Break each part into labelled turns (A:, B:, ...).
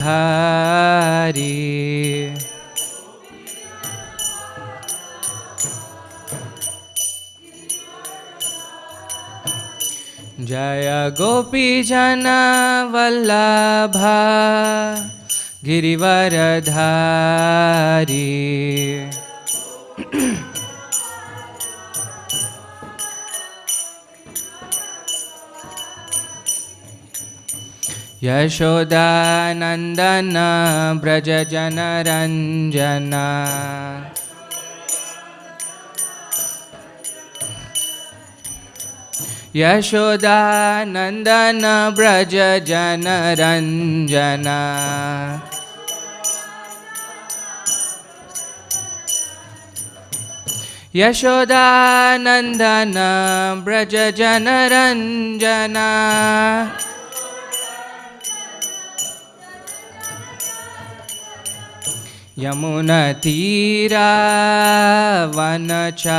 A: Hari. Jaya Gopi Jana Vallabha Girivaradhari. Yashoda Nandana Braja Jana Ranjana. Yashoda Nandana Braja Jana Ranjana. Yashoda Nandana Braja Jana Ranjana. Yamuna Tira Vanachari.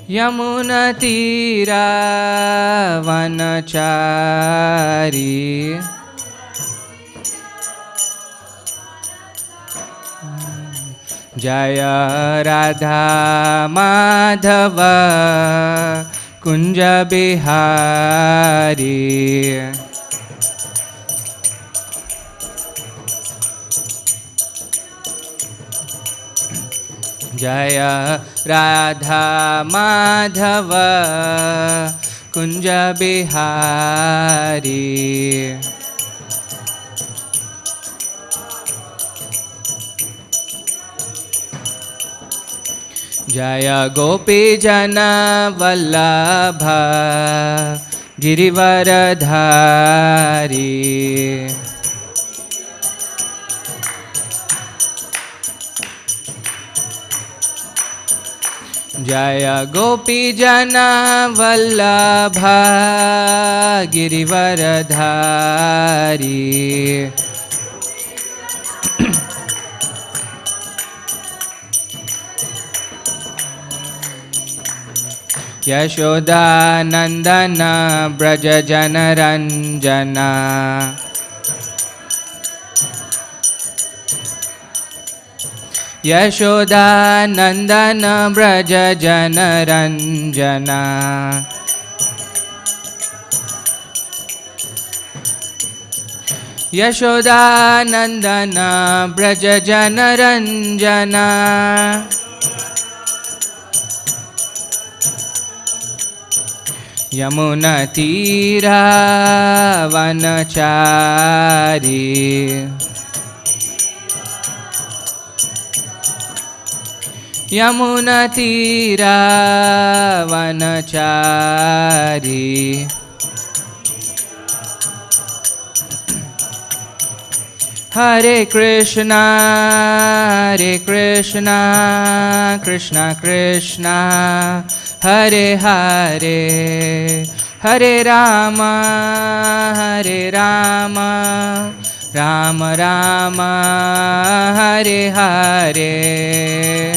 A: Yamuna Tira Vanachari. Jaya Radha Madhava Kunja Bihari. Jaya Radha Madhava Kunja Bihari. Jaya Gopi Jana Vallabha Girivaradhari. Jaya Gopi Jana Vallabha Girivaradhari. Yashoda Nandana Braja Jana Ranjana. Yashoda Nandana Braja Jana Ranjana. Yashoda Nandana Braja Jana Ranjana. Yamuna Tira Vanachari. Yamuna Tira Vanachari. Hare Krishna, Hare Krishna, Krishna Krishna, Hare Hare, Hare Rama, Hare Rama, Rama Rama, Hare Hare.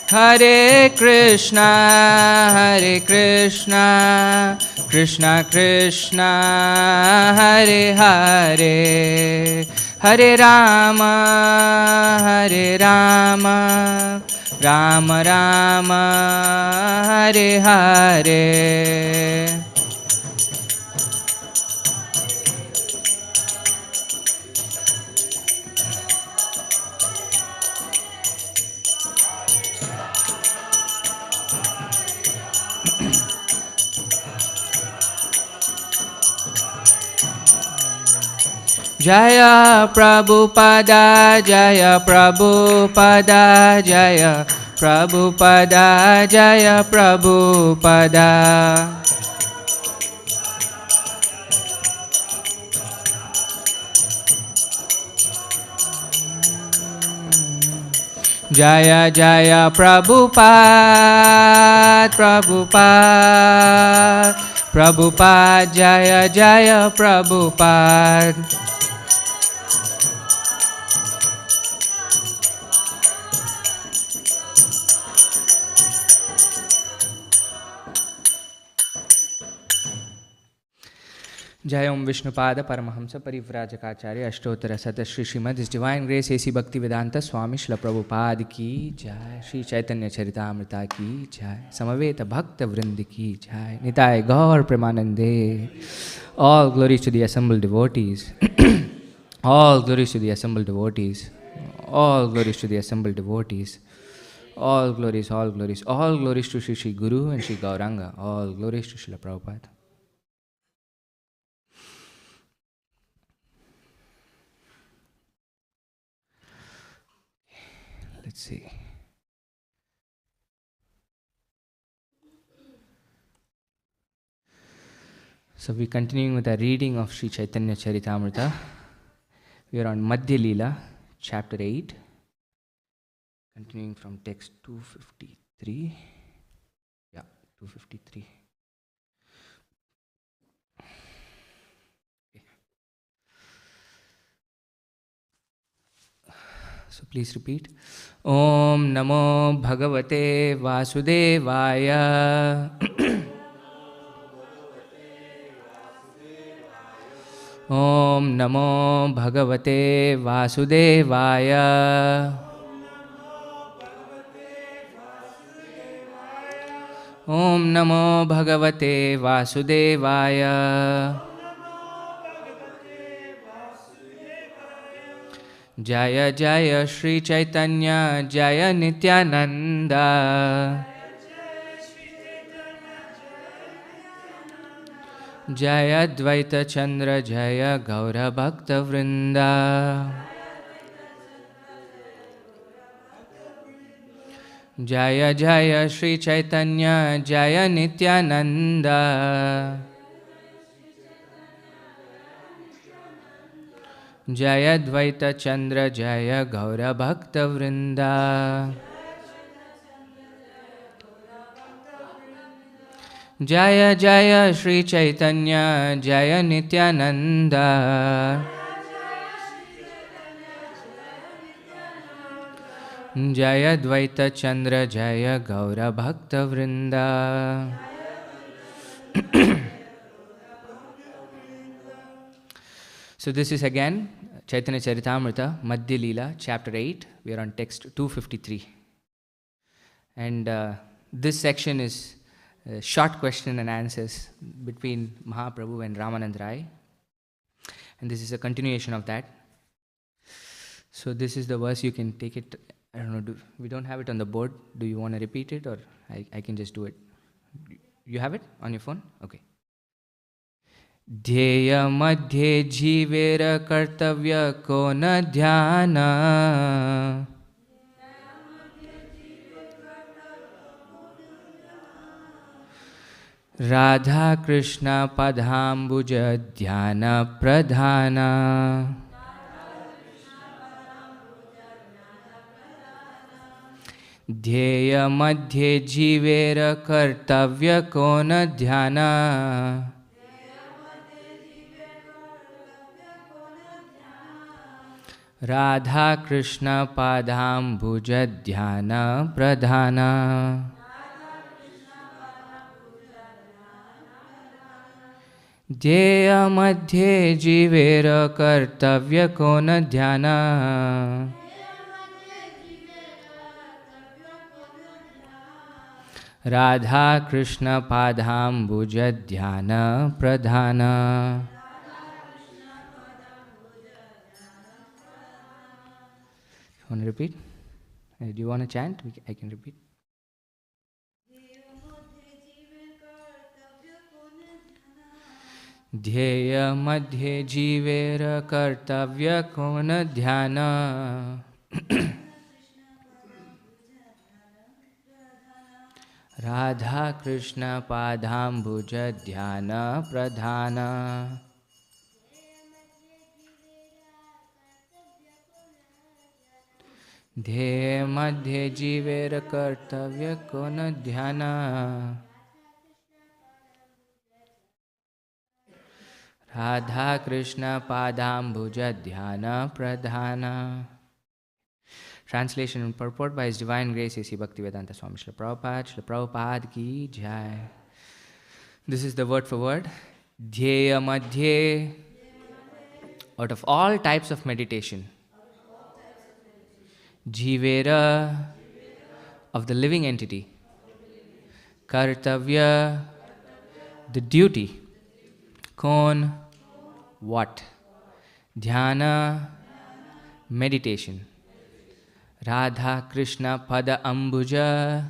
A: Hare Krishna, Hare Krishna, Krishna Krishna, Hare Hare, Hare Rama, Hare Rama, Rama Rama, Hare Hare. Jaya Prabhupada, Jaya Prabhupada, Jaya Prabhupada, Jaya Prabhupada. Jaya Jaya Prabhupada, Prabhupada, Prabhupada, Jaya Jaya Prabhupada. Jai Om Vishnupada Paramahamsa Parivrajakaacharya Ashtottara Sata Shri Srimad His Divine Grace A.C. Bhaktivedanta Swami Srila Prabhupada Ki Jai, Shri Chaitanya Charitamrita Ki Jai, Samaveta Bhakta Vrindi Ki Jai, Nitai Gaur Premanande. All glories to the assembled devotees. All glories to the assembled devotees. All glories to the assembled devotees. All glories, all glories, all glories to Shri Shri Guru and Shri Gauranga. All glories to Srila Prabhupada. Let's see. So we're continuing with our reading of Sri Chaitanya Charitamrita. We are on Madhya Leela, chapter 8. Continuing from text 253. Yeah, 253. Okay. So please repeat. Om Namo Bhagavate Vasudevaya. Om Namo Bhagavate Vasudevaya. Om Namo Bhagavate Vasudevaya. Jaya Jaya Shri Chaitanya Jaya Nityananda. Jaya Dvaita Chandra Jaya Gaura Bhakta Vrinda. Jaya Jaya Shri Chaitanya Jaya Nityananda. Jaya Dvaita Chandra Jaya Gaura Bhakta Vrinda. Jaya Jaya Shri Chaitanya Jaya Nityananda. Jaya Dvaita Chandra Jaya Gaura Bhakta Vrinda. So this is again Chaitanya Charitamrita, Madhya Leela, chapter 8. We are on text 253. And this section is short question and answers between Mahaprabhu and Ramanand Rai. And this is a continuation of that. So this is the verse, you can take it. I don't know, we don't have it on the board. Do you want to repeat it, or I can just do it? You have it on your phone? Okay. Dheya madhye jivera kartavya ko na dhyana. Radha Krishna padhambuja dhyana pradhana. Dheya madhye jivera kartavya ko na dhyana. Radha Krishna padhambuja dhyana pradhana. Dheya madhye jivera kartavya ko na dhyana. Radha Krishna padhambuja dhyana pradhana. You want to repeat? Do you want to chant? I can repeat. Dheya madhye jivera kartavya kona dhyana. Radha Krishna padhambuja dhyana pradhana. ध्येय मध्ये जीवेर कर्तव्य को न ध्याना Radha Krishna Padambuja Dhyana Pradhana. Translation and purport by His Divine Grace A.C. Bhaktivedanta Swami Srila Prabhupada. Srila Prabhupada ki jai. This is the word for word. Dhyeya Madhye. Out of all types of meditation. Jivera. Of the living entity. Kartavya. The duty. Kon. What? Dhyana. Meditation. Radha Krishna Pada Ambuja.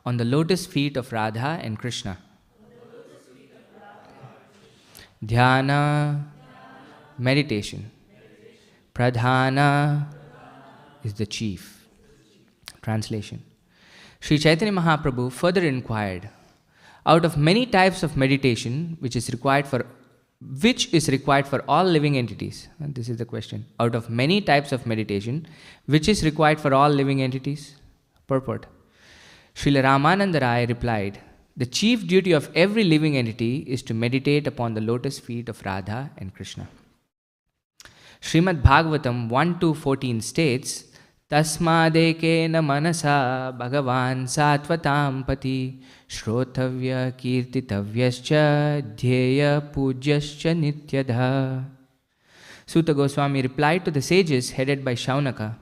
A: On the lotus feet of Radha and Krishna. Dhyana. Meditation. Pradhana is the chief. Translation. Sri Chaitanya Mahaprabhu further inquired, out of many types of meditation which is required for all living entities? And this is the question. Out of many types of meditation, which is required for all living entities? Purport. Srila Ramananda Rai replied, the chief duty of every living entity is to meditate upon the lotus feet of Radha and Krishna. Srimad Bhagavatam 1-14 states, Tasmadekena manasa bhagavan satvatam pati shrotavya kirtitavyascha dhyeya pujaschya nityadha. Sutta Goswami replied to the sages headed by Shaunaka,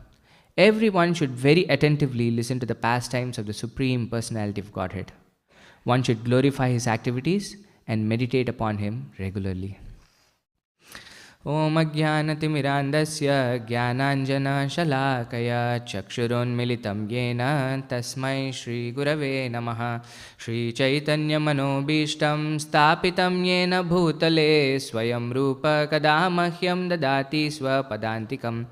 A: everyone should very attentively listen to the pastimes of the Supreme Personality of Godhead. One should glorify His activities and meditate upon Him regularly. Om Ajnanatimirandasya Jnananjana Shalakaya Chakshurunmilitam Yena Tasmai Shri Gurave Namaha Shri Chaitanya Manobishtam Stapitam Yena Bhutale Swayam Rupa Kadamahyam Dadati Swapadantikam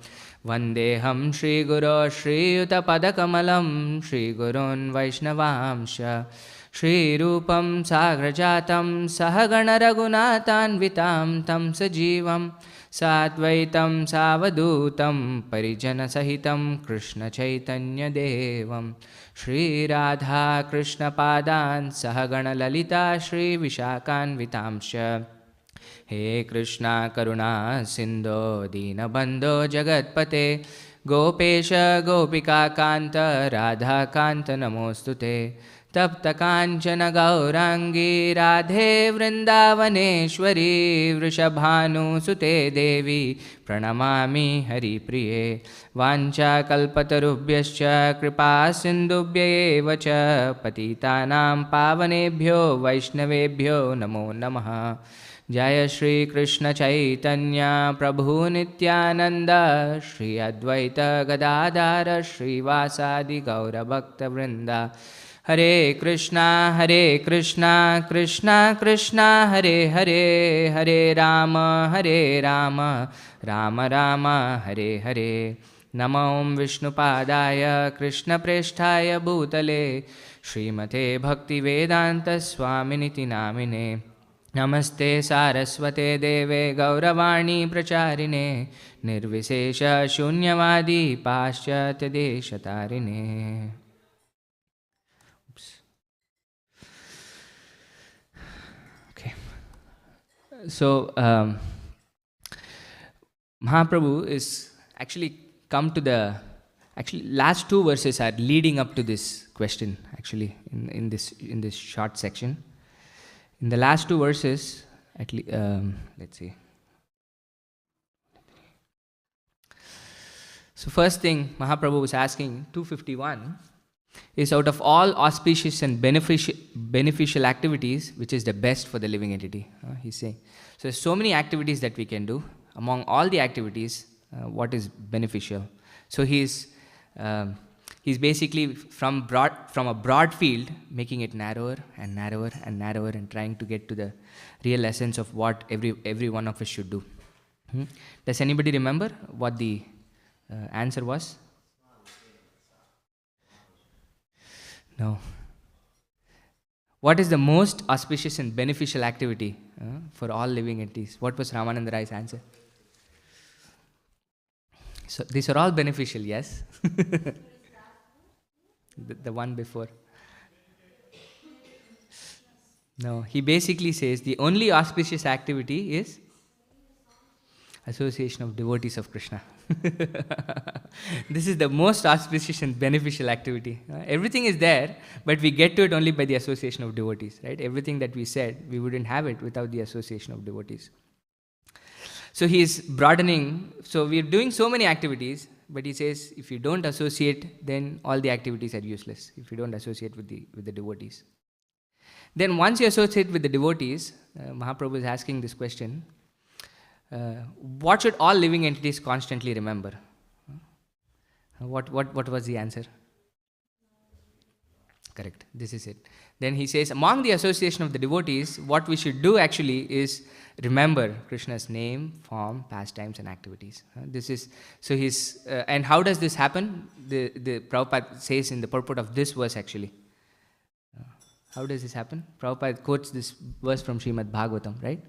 A: Vandeham Shri Guru Shri Yuta Padakamalam Shri Gurun Vaishnavamsha Shri Rupam Sagrajatam Sahagana Raghunathanvitam Tam Sajivam Satvaitam Savadutam Parijana Sahitam Krishna Chaitanya Devam Shri Radha Krishna Padan Sahagana Lalita Shri Vishakhanvitamsha He Krishna Karuna Sindho Dinabandho Jagatpate Gopesha Gopika Kanta Radha Kanta Namostute Tapta Kanchana Gaurangi Radhe Vrindavaneshwari Vrishabhanu Sute Devi Pranamami Hari Priye Vancha Kalpatarubhyascha Kripa Sindubhya Evacha Patitanam Pavanebhyo Vaishnavebhyo Namo Namaha Jaya Shri Krishna Chaitanya Prabhu Nityananda Shri Advaita Gadadhara Shri Vasadi Gaura Bhakta Vrinda Hare Krishna, Krishna Krishna, Hare Hare, Hare Rama, Rama Rama, Hare Hare. Namam Vishnupadaya, Krishna Presthaya Bhutale, Srimate Bhaktivedanta Swaminiti Namine. Namaste Saraswate Deve Gauravani Pracharine, Nirvisesha Shunyavadi Paschatya Deshatarine. So, Mahaprabhu is actually come to the, last two verses are leading up to this question, actually, in this short section. In the last two verses, let's see. So first thing Mahaprabhu was asking, 251, is out of all auspicious and beneficial activities, which is the best for the living entity, he's saying. So there's so many activities that we can do. Among all the activities, what is beneficial? So he's basically from a broad field, making it narrower and narrower and narrower, and trying to get to the real essence of what every one of us should do. Does anybody remember what the answer was? No. What is the most auspicious and beneficial activity for all living entities? What was Ramananda Rai's answer? So these are all beneficial, yes? The one before. No, he basically says the only auspicious activity is association of devotees of Krishna. This is the most auspicious and beneficial activity. Everything is there, but we get to it only by the association of devotees, right? Everything that we said, we wouldn't have it without the association of devotees. So he is broadening. So we are doing so many activities, but he says if you don't associate, then all the activities are useless. If you don't associate with the devotees. Then once you associate with the devotees, Mahaprabhu is asking this question, what should all living entities constantly remember? What was the answer? Correct, this is it. Then he says, among the association of the devotees, what we should do actually is remember Krishna's name, form, pastimes and activities. This is, so he's, and how does this happen? The Prabhupada says in the purport of this verse actually. How does this happen? Prabhupada quotes this verse from Srimad Bhagavatam, right?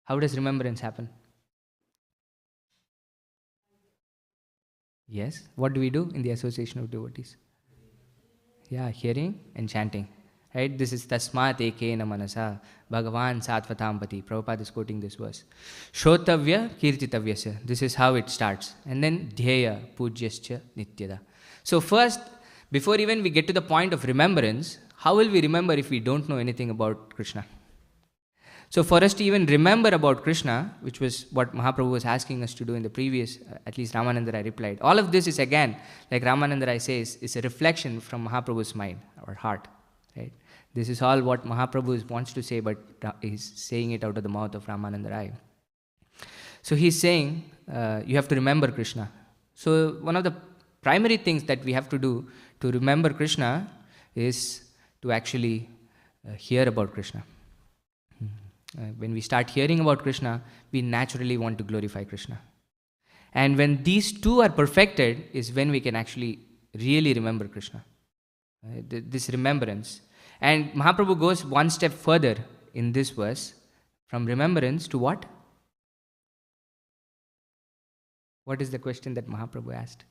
A: How does remembrance happen? Yes. What do we do in the association of devotees? Yeah, hearing and chanting. Right? This is Tasmat Ekena Manasa Bhagavan Satvatampati. Prabhupada is quoting this verse. Shrotavya Kirtitavyasya. This is how it starts. And then Dhyaya Pujyascha Nityada. So first, before even we get to the point of remembrance, how will we remember if we don't know anything about Krishna? So for us to even remember about Krishna, which was what Mahaprabhu was asking us to do in the previous, at least Ramananda Rai replied. All of this is again, like Ramananda Rai says, is a reflection from Mahaprabhu's mind or heart. Right? This is all what Mahaprabhu wants to say, but he's saying it out of the mouth of Ramananda Rai. So he's saying, you have to remember Krishna. So one of the primary things that we have to do to remember Krishna is to actually hear about Krishna. When we start hearing about Krishna, we naturally want to glorify Krishna. And when these two are perfected is when we can actually really remember Krishna. This remembrance. And Mahaprabhu goes one step further in this verse, from remembrance to what? What is the question that Mahaprabhu asked?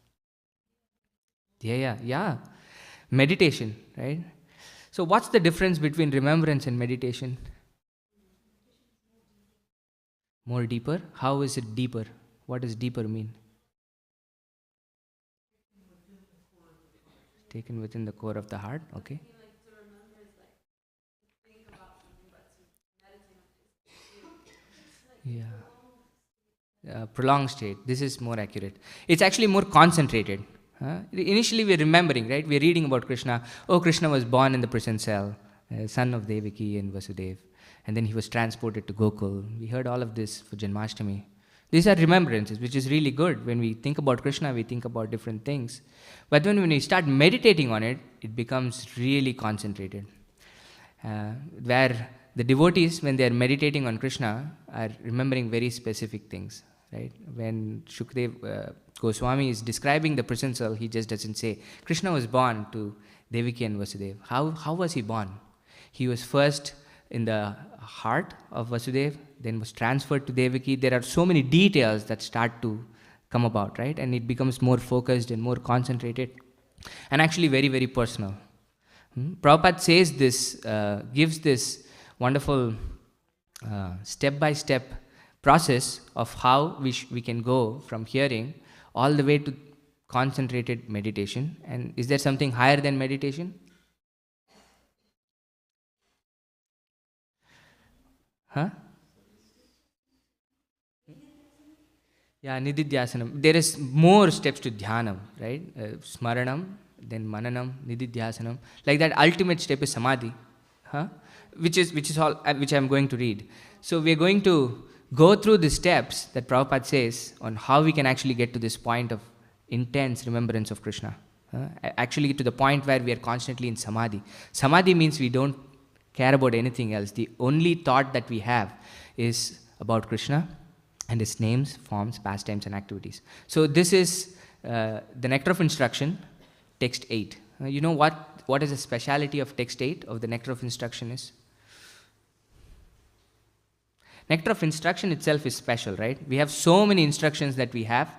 A: Yeah. Meditation, right? So what's the difference between remembrance and meditation? More deeper? How is it deeper? What does deeper mean? Taken within the core of the heart, okay. Yeah. Prolonged state. This is more accurate. It's actually more concentrated. Initially we're remembering, right? We're reading about Krishna. Oh, Krishna was born in the prison cell, son of Devaki and Vasudeva. And then he was transported to Gokul. We heard all of this for Janmashtami. These are remembrances, which is really good. When we think about Krishna, we think about different things. But when we start meditating on it, it becomes really concentrated. Where the devotees, when they are meditating on Krishna, are remembering very specific things. Right? When Shukdev Goswami is describing the prison cell, he just doesn't say, Krishna was born to Devaki and Vasudeva. How was he born? He was first in the heart of Vasudeva, then was transferred to Devaki. There are so many details that start to come about, right? And it becomes more focused and more concentrated and actually very, very personal. Prabhupada says this, gives this wonderful step-by-step process of how we can go from hearing all the way to concentrated meditation. And is there something higher than meditation? Huh? Yeah, Nididhyasanam. There is more steps to Dhyanam, right? Smaranam, then Mananam, Nididhyasanam. Like that ultimate step is Samadhi, which is all which I am going to read. So we are going to go through the steps that Prabhupada says on how we can actually get to this point of intense remembrance of Krishna. Actually to the point where we are constantly in Samadhi. Samadhi means we don't care about anything else. The only thought that we have is about Krishna and his names, forms, pastimes and activities. So this is the Nectar of Instruction, text 8. You know what is the speciality of text 8 of the Nectar of Instruction is? Nectar of Instruction itself is special, right? We have so many instructions that we have.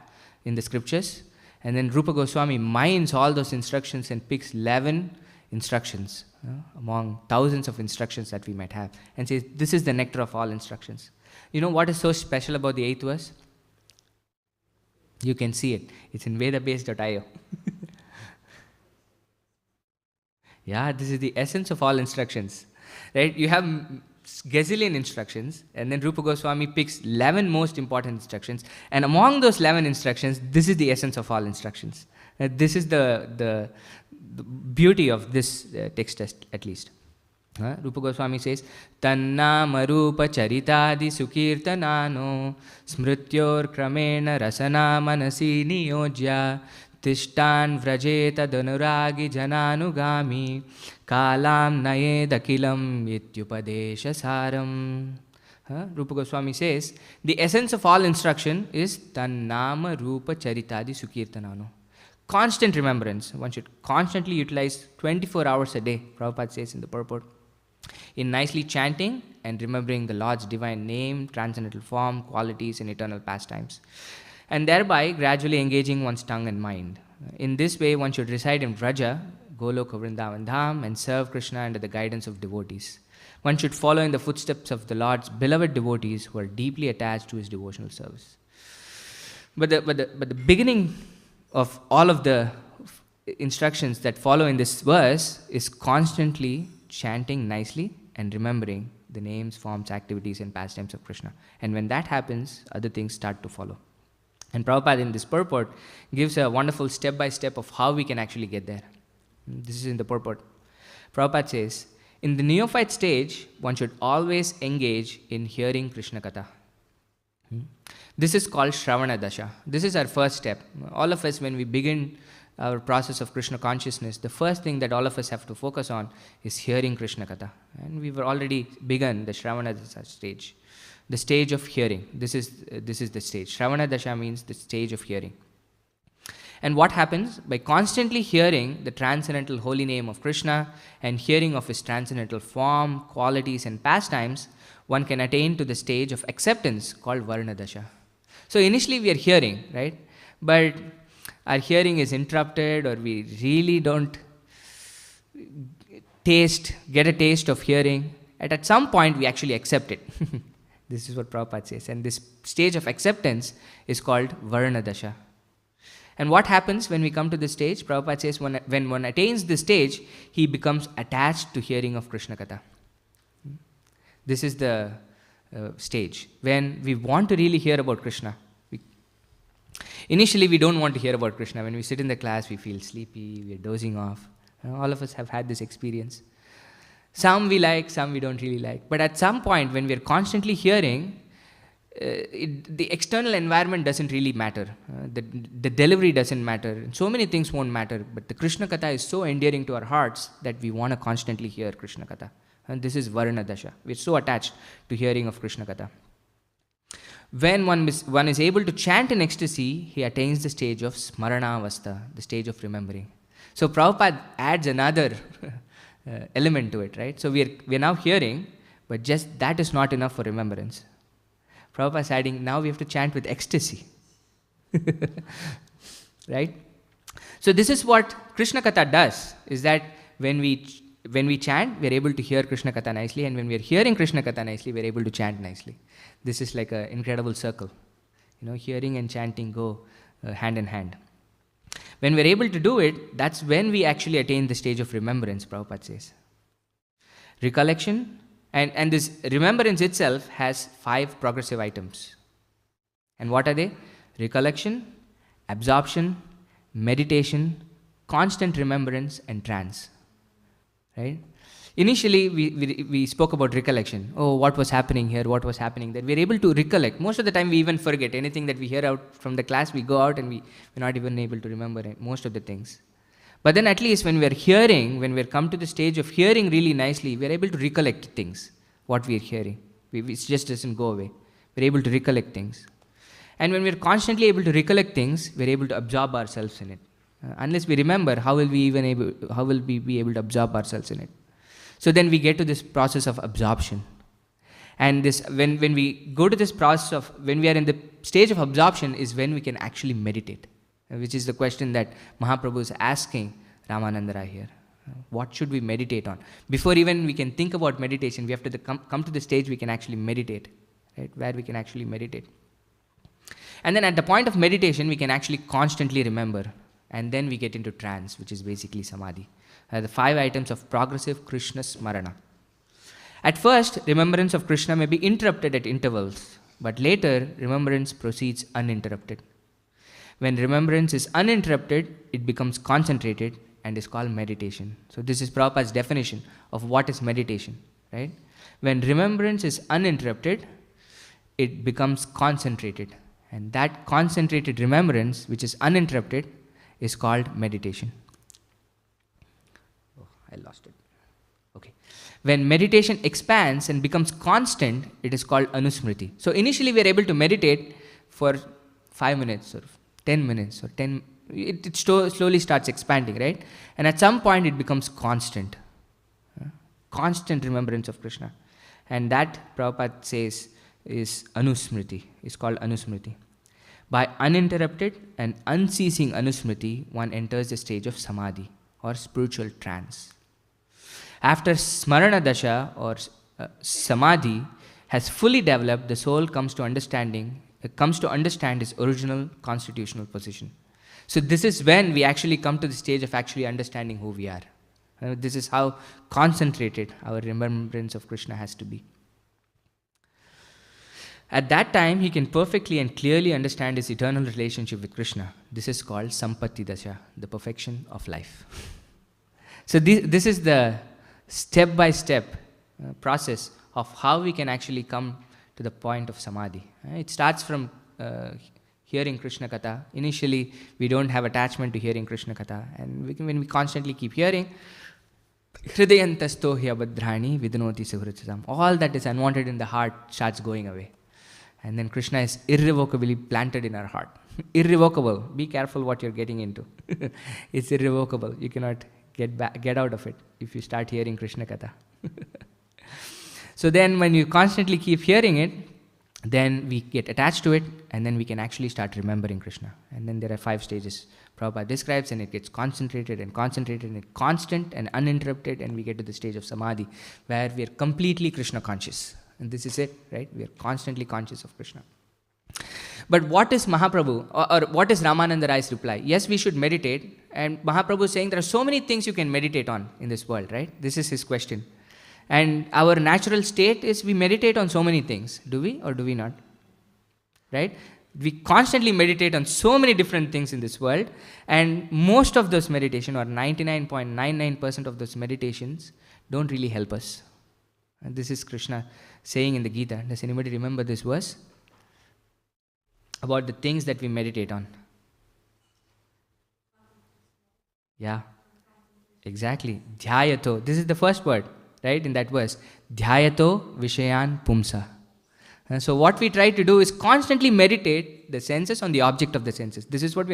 A: in the scriptures. And then Rupa Goswami mines all those instructions and picks 11 instructions among thousands of instructions that we might have, and says, this is the nectar of all instructions. You know what is so special about the 8th verse? You can see it. It's in vedabase.io. Yeah, this is the essence of all instructions. Right? You have gazillion instructions, and then Rupa Goswami picks 11 most important instructions, and among those 11 instructions, this is the essence of all instructions. This is the beauty of this text, at least. Rupa Goswami says, Tannama Rupa Charitadi Sukirtanano Smrityor Kramena Rasana Manasi Niyojya Tishtan Vrajeta Danuragi Jananugami Kalam Nayed Akilam Ityupadesha Saram. Rupa Goswami says, the essence of all instruction is Tannama Rupa Charitadi Sukirtanano. Constant remembrance. One should constantly utilize 24 hours a day, Prabhupada says in the purport, in nicely chanting and remembering the Lord's divine name, transcendental form, qualities, and eternal pastimes, and thereby gradually engaging one's tongue and mind. In this way, one should reside in Vraja, Goloka Vrindavan Dham, and serve Krishna under the guidance of devotees. One should follow in the footsteps of the Lord's beloved devotees who are deeply attached to his devotional service. But the beginning of all of the instructions that follow in this verse is constantly chanting nicely and remembering the names, forms, activities, and pastimes of Krishna. And when that happens, other things start to follow. And Prabhupada in this purport gives a wonderful step-by-step of how we can actually get there. This is in the purport. Prabhupada says, in the neophyte stage, one should always engage in hearing Krishna Katha. This is called Shravana Dasha. This is our first step. All of us, when we begin our process of Krishna consciousness, the first thing that all of us have to focus on is hearing Krishna Katha. And we've already begun the Shravana Dasha stage, the stage of hearing. This is the stage. Shravana Dasha means the stage of hearing. And what happens? By constantly hearing the transcendental holy name of Krishna and hearing of his transcendental form, qualities, and pastimes, one can attain to the stage of acceptance called Varna Dasha. So initially we are hearing, right? But our hearing is interrupted, or we really don't get a taste of hearing. And at some point we actually accept it. This is what Prabhupada says. And this stage of acceptance is called Varna Dasha. And what happens when we come to this stage? Prabhupada says when one attains this stage, he becomes attached to hearing of Krishna Katha. This is the stage when we want to really hear about Krishna. Initially, we don't want to hear about Krishna. When we sit in the class, we feel sleepy, we are dozing off. All of us have had this experience. Some we like, some we don't really like. But at some point, when we are constantly hearing, the external environment doesn't really matter. The delivery doesn't matter. So many things won't matter. But the Krishna Katha is so endearing to our hearts that we want to constantly hear Krishna Katha. And this is Varna Dasha. We're so attached to hearing of Krishna Katha. When one is able to chant in ecstasy, he attains the stage of Smaranavastha, the stage of remembering. So Prabhupada adds another element to it, right? So we are now hearing, but just that is not enough for remembrance. Prabhupada is adding, now we have to chant with ecstasy. Right? So this is what Krishna Katha does, is that when we chant, we are able to hear Krishna Katha nicely, and when we are hearing Krishna Katha nicely, we are able to chant nicely. This is like an incredible circle. Hearing and chanting go hand in hand. When we are able to do it, that's when we actually attain the stage of remembrance, Prabhupada says. Recollection, and this remembrance itself has 5 progressive items. And what are they? Recollection, absorption, meditation, constant remembrance, and trance. Right? Initially, we spoke about recollection. Oh, what was happening here? What was happening there? We're able to recollect. Most of the time, we even forget. Anything that we hear out from the class, we go out and we're not even able to remember most of the things. But then at least when we're hearing, when we're come to the stage of hearing really nicely, we're able to recollect things, what we're hearing. It just doesn't go away. We're able to recollect things. And when we're constantly able to recollect things, we're able to absorb ourselves in it. Unless we remember, how will we be able to absorb ourselves in it? So then we get to this process of absorption. And this, when we go to this process of, when we are in the stage of absorption, is when we can actually meditate, which is the question that Mahaprabhu is asking Ramananda Rai here. What should we meditate on? Before even we can think about meditation, we have to come to the stage we can actually meditate, right? Where we can actually meditate. And then at the point of meditation, we can actually constantly remember. And then we get into trance, which is basically samadhi. The 5 items of progressive Krishna Smarana. At first, remembrance of Krishna may be interrupted at intervals, but later, remembrance proceeds uninterrupted. When remembrance is uninterrupted, it becomes concentrated and is called meditation. So this is Prabhupada's definition of what is meditation, right? When remembrance is uninterrupted, it becomes concentrated. And that concentrated remembrance, which is uninterrupted, is called meditation. Oh, I lost it. Okay. When meditation expands and becomes constant, it is called anusmriti. So initially we are able to meditate for 5 minutes or 10 minutes or 10, it slowly starts expanding, right? And at some point it becomes constant. Constant remembrance of Krishna. And that, Prabhupada says, is anusmriti, is called anusmriti. By uninterrupted and unceasing anusmriti, one enters the stage of samadhi or spiritual trance. After smarana dasha or samadhi has fully developed, the soul comes to understand its original constitutional position. So this is when we actually come to the stage of actually understanding who we are. This is how concentrated our remembrance of Krishna has to be. At that time, he can perfectly and clearly understand his eternal relationship with Krishna. This is called Sampatti Dasha, the perfection of life. So this is the step-by-step process of how we can actually come to the point of samadhi. It starts from hearing Krishna Katha. Initially, we don't have attachment to hearing Krishna Katha. And when we constantly keep hearing, Hridayantasto hyabhadrani vidnoti suhritam. All that is unwanted in the heart starts going away. And then Krishna is irrevocably planted in our heart. Irrevocable. Be careful what you're getting into. It's irrevocable. You cannot get out of it if you start hearing Krishna Katha. So then when you constantly keep hearing it, then we get attached to it, and then we can actually start remembering Krishna. And then there are 5 stages Prabhupada describes, and it gets concentrated and constant and uninterrupted, and we get to the stage of samadhi, where we are completely Krishna conscious. And this is it, right? We are constantly conscious of Krishna. But what is Mahaprabhu, or what is Ramananda Rai's reply? Yes, we should meditate. And Mahaprabhu is saying there are so many things you can meditate on in this world, right? This is his question. And our natural state is we meditate on so many things. Do we or do we not? Right? We constantly meditate on so many different things in this world. And most of those meditation, or 99.99% of those meditations, don't really help us. And this is Krishna saying in the Gita. Does anybody remember this verse? About the things that we meditate on. Yeah, exactly. Dhyayato. This is the first word, right, in that verse. Dhyayato vishayan pumsa. And so what we try to do is constantly meditate the senses on the object of the senses. This is what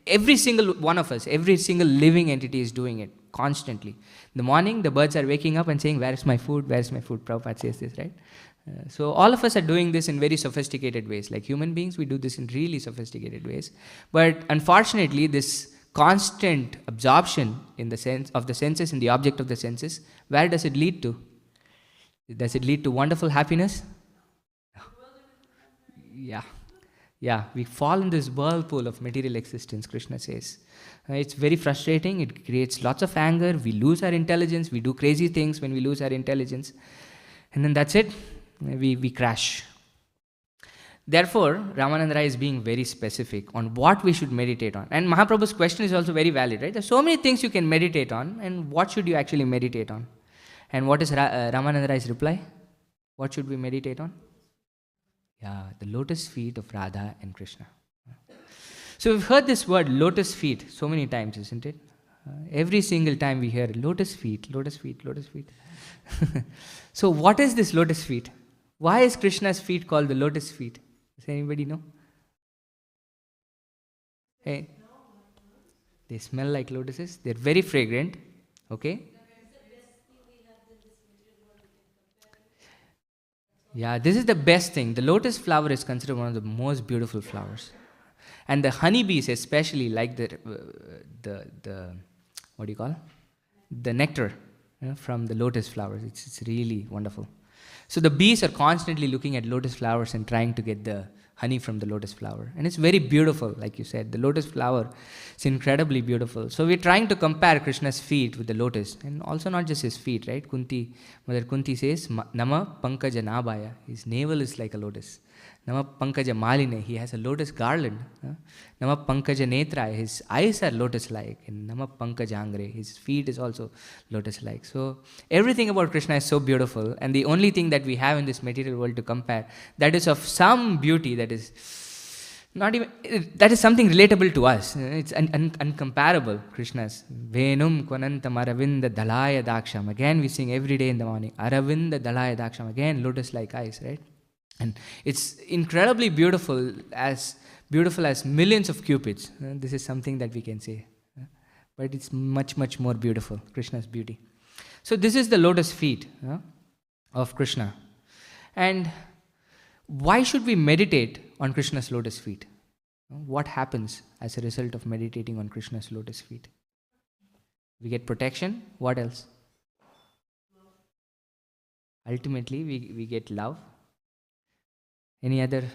A: every single one of us, every single living entity is doing it constantly. In the morning, the birds are waking up and saying, "Where is my food? Where is my food?" Prabhupada says this, right? So all of us are doing this in very sophisticated ways. Like human beings, we do this in really sophisticated ways. But unfortunately, this constant absorption in the sense of the senses, in the object of the senses, where does it lead to? Does it lead to wonderful happiness? Yeah, we fall in this whirlpool of material existence, Krishna says. It's very frustrating, it creates lots of anger, we lose our intelligence, we do crazy things when we lose our intelligence, and then that's it, we crash. Therefore, Ramananda Rai is being very specific on what we should meditate on. And Mahaprabhu's question is also very valid, right? There's so many things you can meditate on, and what should you actually meditate on? And what is Ramananda Rai's reply? What should we meditate on? Yeah, the lotus feet of Radha and Krishna. So we've heard this word lotus feet so many times, isn't it? Every single time we hear lotus feet, lotus feet, lotus feet. So what is this lotus feet? Why is Krishna's feet called the lotus feet? Does anybody know? Hey, they smell like lotuses. They're very fragrant. Okay. Yeah, this is the best thing. The lotus flower is considered one of the most beautiful flowers. And the honeybees especially like the what do you call? The nectar, from the lotus flowers. It's really wonderful. So the bees are constantly looking at lotus flowers and trying to get the honey from the lotus flower. And it's very beautiful, like you said. The lotus flower is incredibly beautiful. So we're trying to compare Krishna's feet with the lotus. And also not just his feet, right? Mother Kunti says, Nama Pankaja Nabhaya. His navel is like a lotus. Nama Pankaja Maline, he has a lotus garland. Nama Pankaja Netra, his eyes are lotus-like. And Nama Pankaja Angre, his feet is also lotus-like. So everything about Krishna is so beautiful. And the only thing that we have in this material world to compare, that is of some beauty that is not even, that is something relatable to us. It's uncomparable, Krishna's. Venum Kwanantam Aravinda Dalaya Daksham. Again we sing every day in the morning. Aravinda Dalaya Daksham. Again lotus-like eyes, right? And it's incredibly beautiful as millions of cupids. This is something that we can say. But it's much, much more beautiful, Krishna's beauty. So this is the lotus feet of Krishna. And why should we meditate on Krishna's lotus feet? What happens as a result of meditating on Krishna's lotus feet? We get protection. What else? Ultimately, we get love. Any other?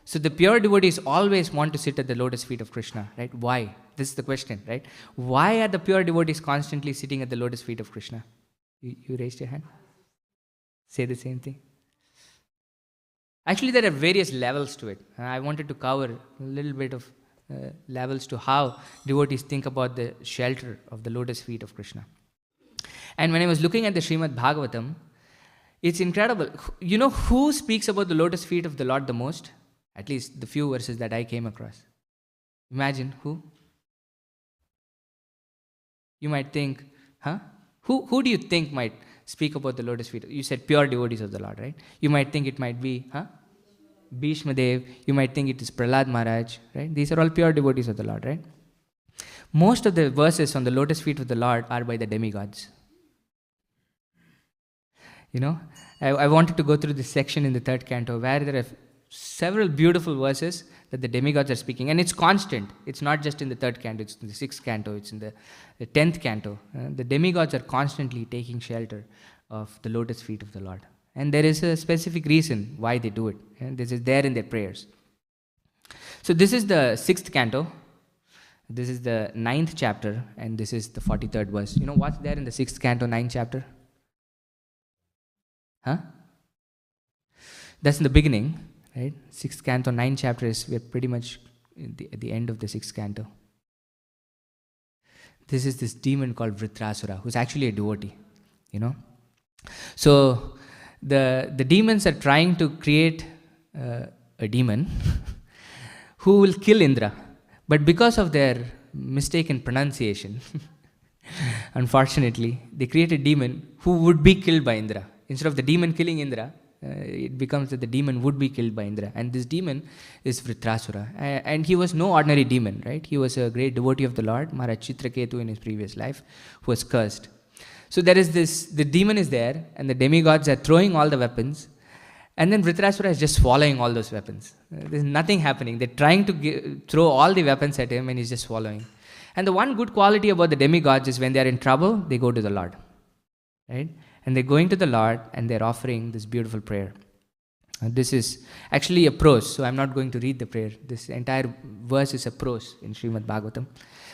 A: So the pure devotees always want to sit at the lotus feet of Krishna, right? Why? This is the question, right? Why are the pure devotees constantly sitting at the lotus feet of Krishna? You raised your hand? Say the same thing. Actually, there are various levels to it. I wanted to cover a little bit of levels to how devotees think about the shelter of the lotus feet of Krishna. And when I was looking at the Srimad Bhagavatam, it's incredible. You know who speaks about the lotus feet of the Lord the most? At least the few verses that I came across. Imagine who? You might think, Who do you think might speak about the lotus feet? You said pure devotees of the Lord, right? You might think it might be, Bhishma Dev. You might think it is Prahlad Maharaj, right? These are all pure devotees of the Lord, right? Most of the verses on the lotus feet of the Lord are by the demigods. I wanted to go through this section in the 3rd canto where there are several beautiful verses that the demigods are speaking. And it's constant. It's not just in the 3rd canto, it's in the 6th canto, it's in the 10th canto. The demigods are constantly taking shelter of the lotus feet of the Lord. And there is a specific reason why they do it. And this is there in their prayers. So this is the 6th canto. This is the 9th chapter. And this is the 43rd verse. You know what's there in the 6th canto, 9th chapter? That's in the beginning, right? 6th canto, 9th chapter we're pretty much at the end of the 6th canto. This is this demon called Vritrasura, who's actually a devotee, So the demons are trying to create a demon who will kill Indra. But because of their mistaken pronunciation, unfortunately, they create a demon who would be killed by Indra. Instead of the demon killing Indra, it becomes that the demon would be killed by Indra. And this demon is Vritrasura. And he was no ordinary demon, right? He was a great devotee of the Lord, Maharaj Chitraketu in his previous life, who was cursed. So there is the demon is there, and the demigods are throwing all the weapons, and then Vritrasura is just swallowing all those weapons. There's nothing happening. They're trying to throw all the weapons at him, and he's just swallowing. And the one good quality about the demigods is when they're in trouble, they go to the Lord, right? And they're going to the Lord, and they're offering this beautiful prayer. This is actually a prose, so I'm not going to read the prayer. This entire verse is a prose in Srimad Bhagavatam.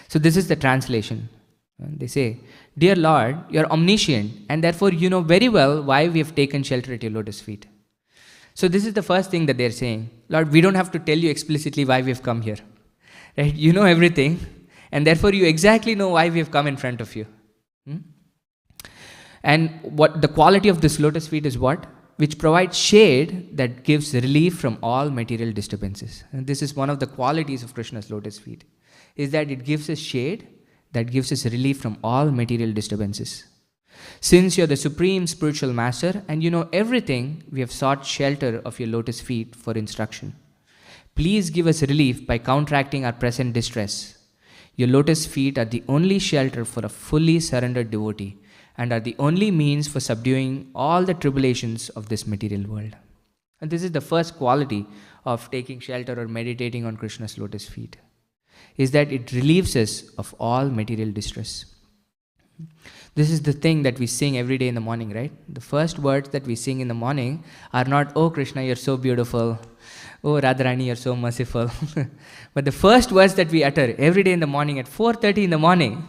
A: So this is the translation. They say, "Dear Lord, you're omniscient, and therefore you know very well why we have taken shelter at your lotus feet." So this is the first thing that they're saying. Lord, we don't have to tell you explicitly why we have come here. Right? You know everything, and therefore you exactly know why we have come in front of you. And what the quality of this lotus feet is what? Which provides shade that gives relief from all material disturbances. And this is one of the qualities of Krishna's lotus feet, is that it gives us shade that gives us relief from all material disturbances. Since you're the supreme spiritual master and you know everything, we have sought shelter of your lotus feet for instruction. Please give us relief by counteracting our present distress. Your lotus feet are the only shelter for a fully surrendered devotee and are the only means for subduing all the tribulations of this material world. And this is the first quality of taking shelter or meditating on Krishna's lotus feet, is that it relieves us of all material distress. This is the thing that we sing every day in the morning, right? The first words that we sing in the morning are not, "Oh Krishna, you're so beautiful. Oh Radharani, you're so merciful." But the first words that we utter every day in the morning at 4:30 in the morning,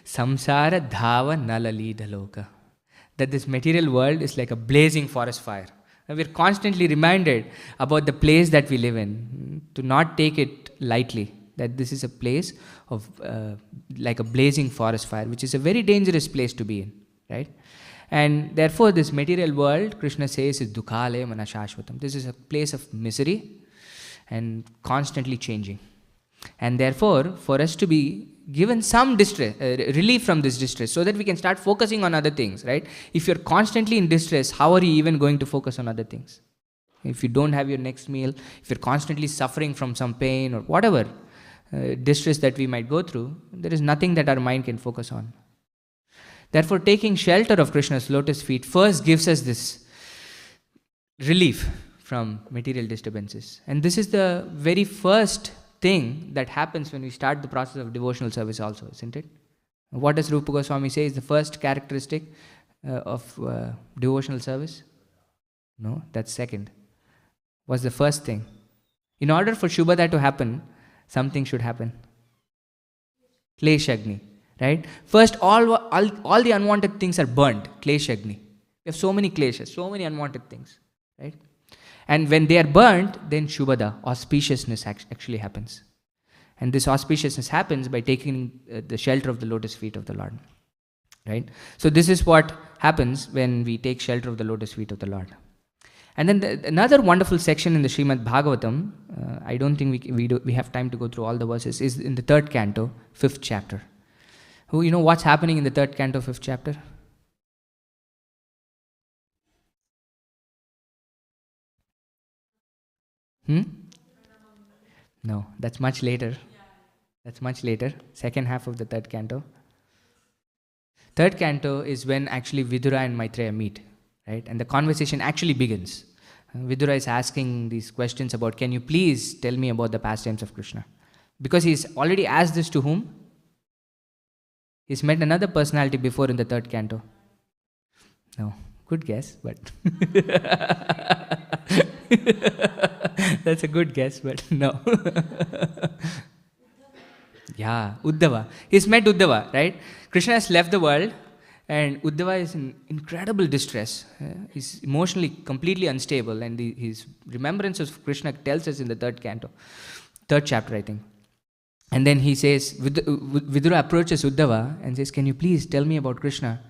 A: "Samsara dhava nalali dhaloka." That this material world is like a blazing forest fire. And we're constantly reminded about the place that we live in, to not take it lightly. That this is a place of like a blazing forest fire, which is a very dangerous place to be in, right? And therefore, this material world, Krishna says, is dukkale manashashvatam. This is a place of misery and constantly changing. And therefore, for us to be given some distress, relief from this distress, so that we can start focusing on other things, right? If you're constantly in distress, how are you even going to focus on other things? If you don't have your next meal, if you're constantly suffering from some pain or whatever distress that we might go through, there is nothing that our mind can focus on. Therefore, taking shelter of Krishna's lotus feet first gives us this relief from material disturbances. And this is the very first thing that happens when we start the process of devotional service also, isn't it? What does Rupa Goswami say is the first characteristic of devotional service? No, that's second. What's the first thing? In order for Shubhada to happen, something should happen. Kleshagni, right? First, all the unwanted things are burnt. Kleshagni. We have so many kleshas, so many unwanted things, right? And when they are burnt, then Shubhada, auspiciousness actually happens. And this auspiciousness happens by taking the shelter of the lotus feet of the Lord, right? So this is what happens when we take shelter of the lotus feet of the Lord. And then another wonderful section in the Srimad Bhagavatam, I don't think we have time to go through all the verses, is in the 3rd canto, 5th chapter. Who, you know what's happening in the 3rd canto, 5th chapter? No, that's much later. That's much later. Second half of the 3rd canto. 3rd canto is when actually Vidura and Maitreya meet, right? And the conversation actually begins. Vidura is asking these questions about, can you please tell me about the pastimes of Krishna? Because he's already asked this to whom? He's met another personality before in the 3rd canto. No, good guess, but that's a good guess, but no. Yeah, Uddhava. He's met Uddhava, right? Krishna has left the world and Uddhava is in incredible distress. He's emotionally completely unstable, and his remembrance of Krishna tells us in the 3rd canto, 3rd chapter, I think. And then he says, Vidura approaches Uddhava and says, can you please tell me about Krishna?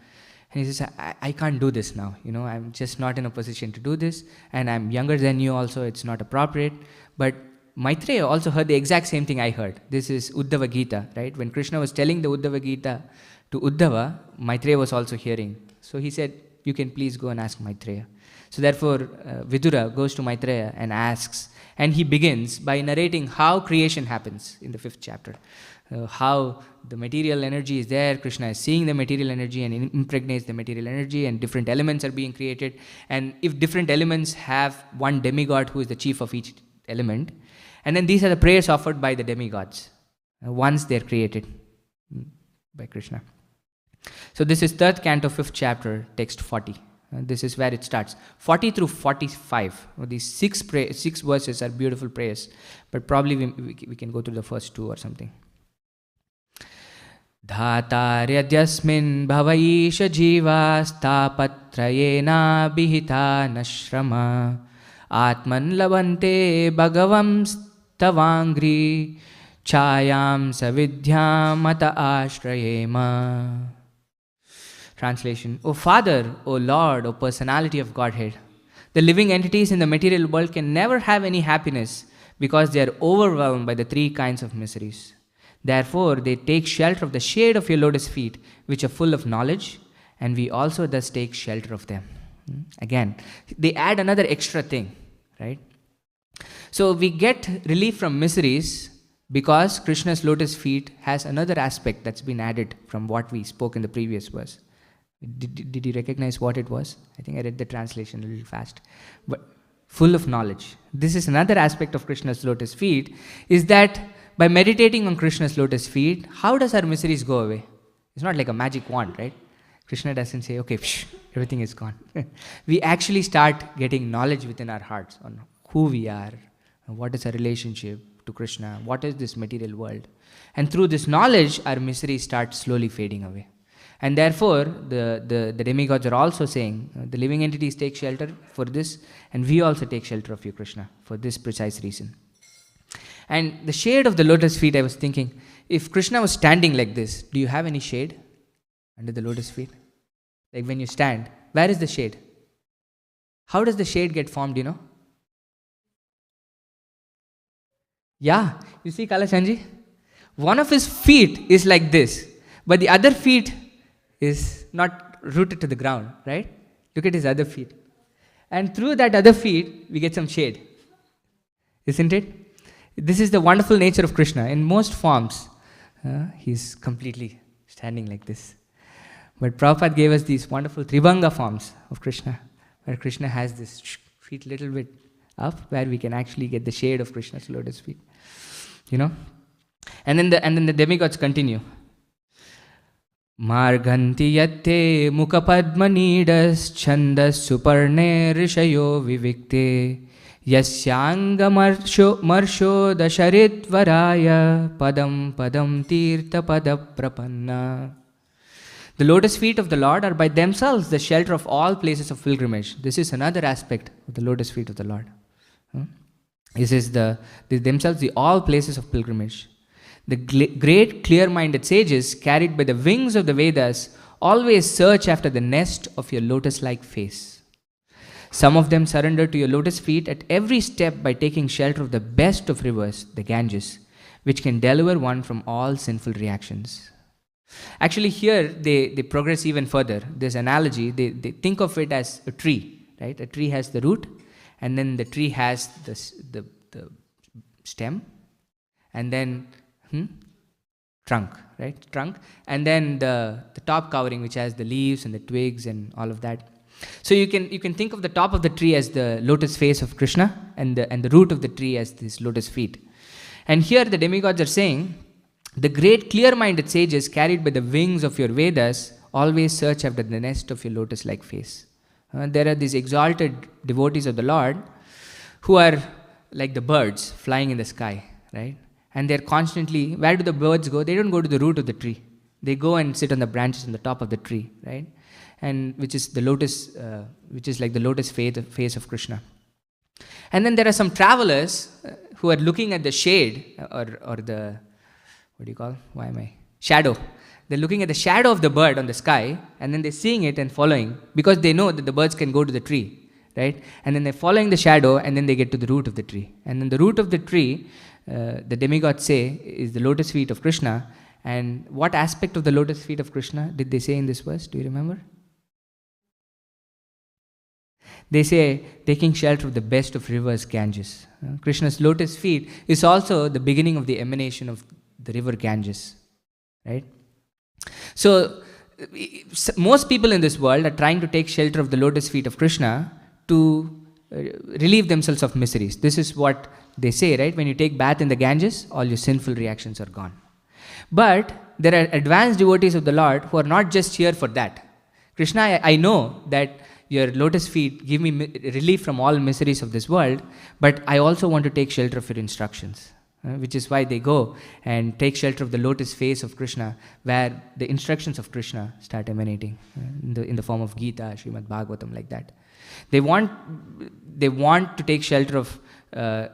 A: And he says, I can't do this now. You know, I'm just not in a position to do this. And I'm younger than you also. It's not appropriate. But Maitreya also heard the exact same thing I heard. This is Uddhava Gita, right? When Krishna was telling the Uddhava Gita to Uddhava, Maitreya was also hearing. So he said, you can please go and ask Maitreya. So therefore, Vidura goes to Maitreya and asks. And he begins by narrating how creation happens in the 5th chapter. How the material energy is there, Krishna is seeing the material energy and impregnates the material energy, and different elements are being created. And if different elements have one demigod who is the chief of each element, and then these are the prayers offered by the demigods once they're created by Krishna. So this is 3rd canto, 5th chapter, text 40. This is where it starts. 40 through 45. These 6 verses are beautiful prayers, but probably we can go through the first 2 or something. Dhataryadhyasmin bhavaisha jivastapatrayena bihita nashrama atman labante bhagavam stavangri chayam savidhyam mata ashrayema. Translation: O Father, O Lord, O Personality of Godhead, the living entities in the material world can never have any happiness because they are overwhelmed by the 3 kinds of miseries. Therefore, they take shelter of the shade of your lotus feet, which are full of knowledge, and we also thus take shelter of them. Again, they add another extra thing, right? So we get relief from miseries Because Krishna's lotus feet has another aspect that's been added from what we spoke in the previous verse. Did you recognize what it was? I think I read the translation a little fast. But full of knowledge. This is another aspect of Krishna's lotus feet, is that by meditating on Krishna's lotus feet, how does our miseries go away? It's not like a magic wand, right? Krishna doesn't say, okay, everything is gone. We actually start getting knowledge within our hearts on who we are, what is our relationship to Krishna, what is this material world. And through this knowledge, our miseries start slowly fading away. And therefore, the demigods are also saying, the living entities take shelter for this, and we also take shelter of you, Krishna, for this precise reason. And the shade of the lotus feet, I was thinking, if Krishna was standing like this, do you have any shade under the lotus feet? Like when you stand, where is the shade? How does the shade get formed, you know? Yeah, you see Kalachanji? One of his feet is like this, but the other feet is not rooted to the ground, right? Look at his other feet. And through that other feet, we get some shade. Isn't it? This is the wonderful nature of Krishna. In most forms, he's completely standing like this. But Prabhupada gave us these wonderful Tribhanga forms of Krishna, where Krishna has this feet little bit up, where we can actually get the shade of Krishna's lotus feet. You know? And then the demigods continue. Marganti yatte mukapadmanidas chandas suparne rishayo vivikte yasyanga marsho dasharitvaraya padam padam tirtha pada prapanna. The lotus feet of the Lord are by themselves the shelter of all places of pilgrimage. This is another aspect of the lotus feet of the Lord. This is themselves the all places of pilgrimage. The great clear-minded sages, carried by the wings of the Vedas, always search after the nest of your lotus-like face. Some of them surrender to your lotus feet at every step by taking shelter of the best of rivers, the Ganges, which can deliver one from all sinful reactions. Actually, here they progress even further. This analogy, they think of it as a tree, right? A tree has the root, and then the tree has the stem, and then trunk, right? Trunk, and then the top covering, which has the leaves and the twigs and all of that. So you can think of the top of the tree as the lotus face of Krishna, and the root of the tree as these lotus feet. And here the demigods are saying, the great clear-minded sages, carried by the wings of your Vedas, always search after the nest of your lotus-like face. There are these exalted devotees of the Lord who are like the birds flying in the sky, right? And they're constantly, where do the birds go? They don't go to the root of the tree. They go and sit on the branches on the top of the tree, right? And which is the lotus, which is like the lotus face of Krishna. And then there are some travelers who are looking at the shade or the, what do you call? Shadow. They're looking at the shadow of the bird on the sky, and then they're seeing it and following, because they know that the birds can go to the tree, right? And then they're following the shadow, and then they get to the root of the tree. And then the root of the tree, the demigods say, is the lotus feet of Krishna. And what aspect of the lotus feet of Krishna did they say in this verse? Do you remember? They say, taking shelter of the best of rivers, Ganges. Krishna's lotus feet is also the beginning of the emanation of the river Ganges, right? So, most people in this world are trying to take shelter of the lotus feet of Krishna to relieve themselves of miseries. This is what they say, right? When you take bath in the Ganges, all your sinful reactions are gone. But there are advanced devotees of the Lord who are not just here for that. Krishna, I know that your lotus feet give me relief from all miseries of this world, but I also want to take shelter of your instructions. Which is why they go and take shelter of the lotus face of Krishna, where the instructions of Krishna start emanating in the form of Gita, Srimad Bhagavatam, like that. They want to take shelter of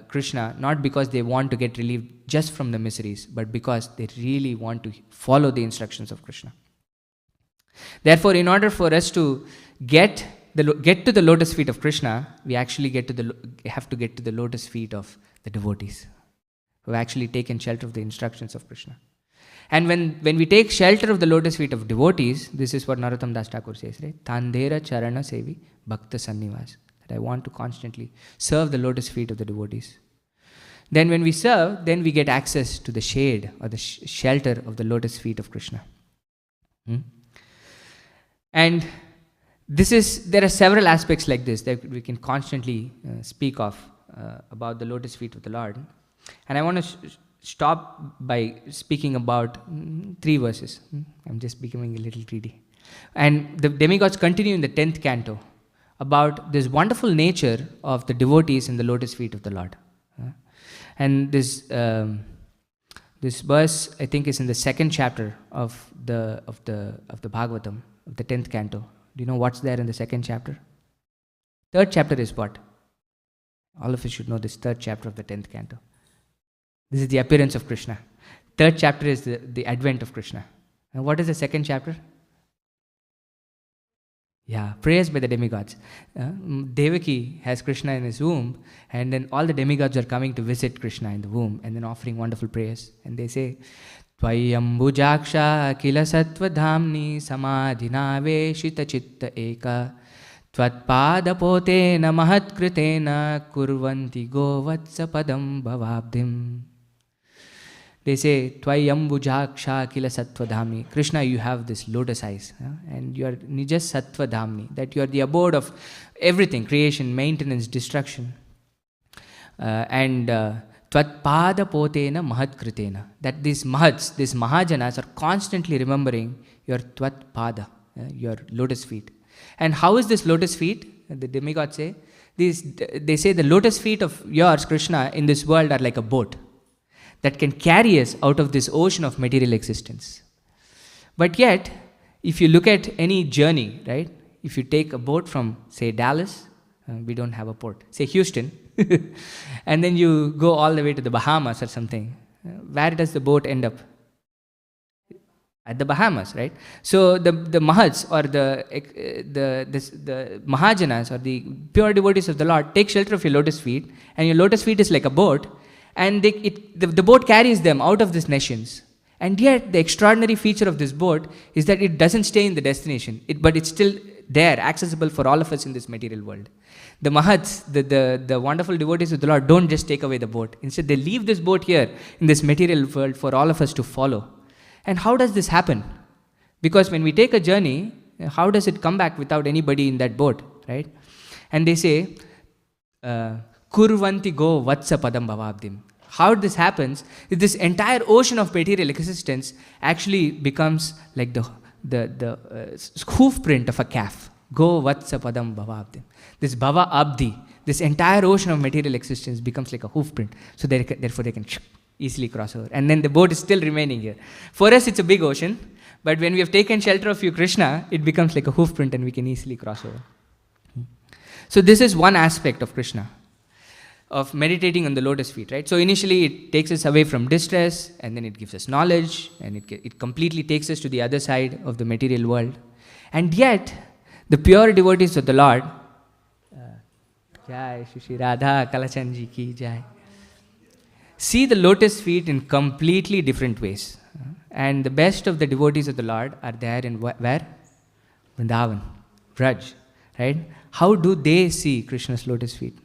A: Krishna, not because they want to get relief just from the miseries, but because they really want to follow the instructions of Krishna. Therefore, in order for us to get to the lotus feet of Krishna, we actually have to get to the lotus feet of the devotees, who have actually taken shelter of the instructions of Krishna. And when we take shelter of the lotus feet of devotees, this is what Narottam Das Thakur says, right? Tandera charana sevi bhakta sannivas. That I want to constantly serve the lotus feet of the devotees. Then when we serve, then we get access to the shade or the shelter of the lotus feet of Krishna. And there are several aspects like this that we can constantly speak of about the lotus feet of the Lord. And I want to stop by speaking about 3 verses. I'm just becoming a little greedy. And the demigods continue in the 10th canto about this wonderful nature of the devotees in the lotus feet of the Lord. And this verse, I think, is in the 2nd chapter of the Bhagavatam, of the 10th canto. Do you know what's there in the 2nd chapter? 3rd chapter is what? All of us should know this 3rd chapter of the 10th canto. This is the appearance of Krishna. 3rd chapter is the advent of Krishna. And what is the 2nd chapter? Yeah, prayers by the demigods. Devaki has Krishna in his womb, and then all the demigods are coming to visit Krishna in the womb and then offering wonderful prayers. And they say, Tvayambujaksha kila sattva dhamni samadhinaveshita chitta eka tvatpadapotena mahatkritena kurvanti govatsa padam bhavabdim. They say, Tvayambujaksha kila sattva dhamni. Krishna, you have this lotus eyes, and you are nijas sattva dhamni, that you are the abode of everything, creation, maintenance, destruction. And Tvatpada potena mahatkritena, that these mahats, these mahajanas are constantly remembering your tvatpada, your lotus feet. And how is this lotus feet? The demigods say, they say the lotus feet of yours, Krishna, in this world are like a boat that can carry us out of this ocean of material existence. But yet, if you look at any journey, right? If you take a boat from, say, Dallas, we don't have a port, say Houston, and then you go all the way to the Bahamas or something, where does the boat end up? At the Bahamas, right? So the Mahats or the Mahajanas or the pure devotees of the Lord take shelter of your lotus feet, and your lotus feet is like a boat, and the boat carries them out of these nations. And yet the extraordinary feature of this boat is that it doesn't stay in the destination, but it's still there, accessible for all of us in this material world. The Mahats, the wonderful devotees of the Lord, don't just take away the boat. Instead, they leave this boat here in this material world for all of us to follow. And how does this happen? Because when we take a journey, how does it come back without anybody in that boat, right? And they say, Kurvanti go vatsa padam bhavabdim. How this happens is this entire ocean of material existence actually becomes like the hoof print of a calf. Go vatsa padam bhavabdim. This bhava abdi, this entire ocean of material existence becomes like a hoof print. So therefore they can easily cross over. And then the boat is still remaining here. For us it's a big ocean, but when we have taken shelter of you, Krishna, it becomes like a hoof print and we can easily cross over. So this is one aspect of Krishna, of meditating on the lotus feet, right? So initially it takes us away from distress, and then it gives us knowledge, and it completely takes us to the other side of the material world. And yet, the pure devotees of the Lord, Jai Shri Radha Kalachanji ki Jai, see the lotus feet in completely different ways. And the best of the devotees of the Lord are there in where? Vrindavan, Braj, right? How do they see Krishna's lotus feet?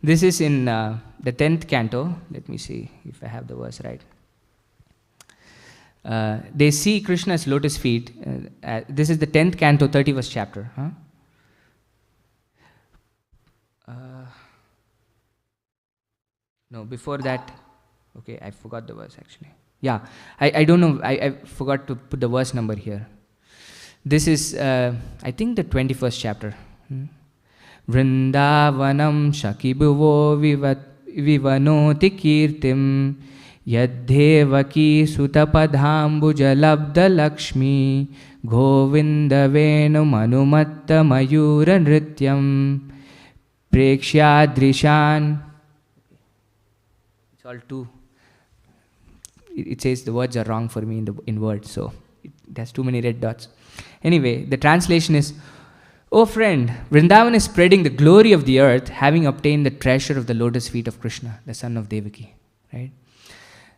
A: This is in the 10th canto. Let me see if I have the verse right. They see Krishna's lotus feet. This is the 10th canto, 31st chapter. No, before that, okay, I forgot the verse actually. Yeah, I don't know, I forgot to put the verse number here. This is, I think, the 21st chapter. Vrindavanam shakibhuvo vivanoti kirtim yaddevaki sutapadhambujalabda lakshmi govindavenu manumatta mayura nrityam prekshadrishan. It's all two. It says the words are wrong for me in words, so it has too many red dots. Anyway, the translation is, "O friend, Vrindavan is spreading the glory of the earth, having obtained the treasure of the lotus feet of Krishna, the son of Devaki." Right?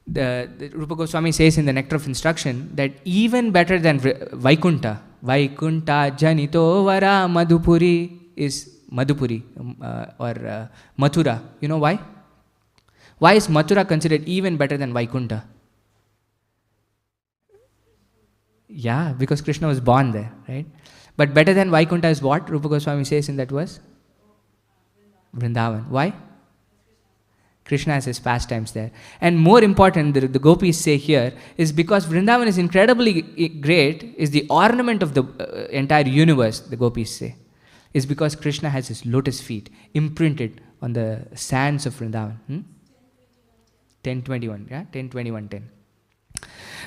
A: The Rupa Goswami says in the Nectar of Instruction that even better than Vaikunta janito vara Madhupuri is Madhupuri or Mathura. You know why? Why is Mathura considered even better than Vaikunta? Yeah, because Krishna was born there, right? But better than Vaikunta is what Rupa Goswami says in that verse? Vrindavan. Why? Krishna has his pastimes there. And more important, the gopis say here, is because Vrindavan is incredibly great, is the ornament of the entire universe, the gopis say, is because Krishna has his lotus feet imprinted on the sands of Vrindavan. 10:21, yeah? 10:21:10.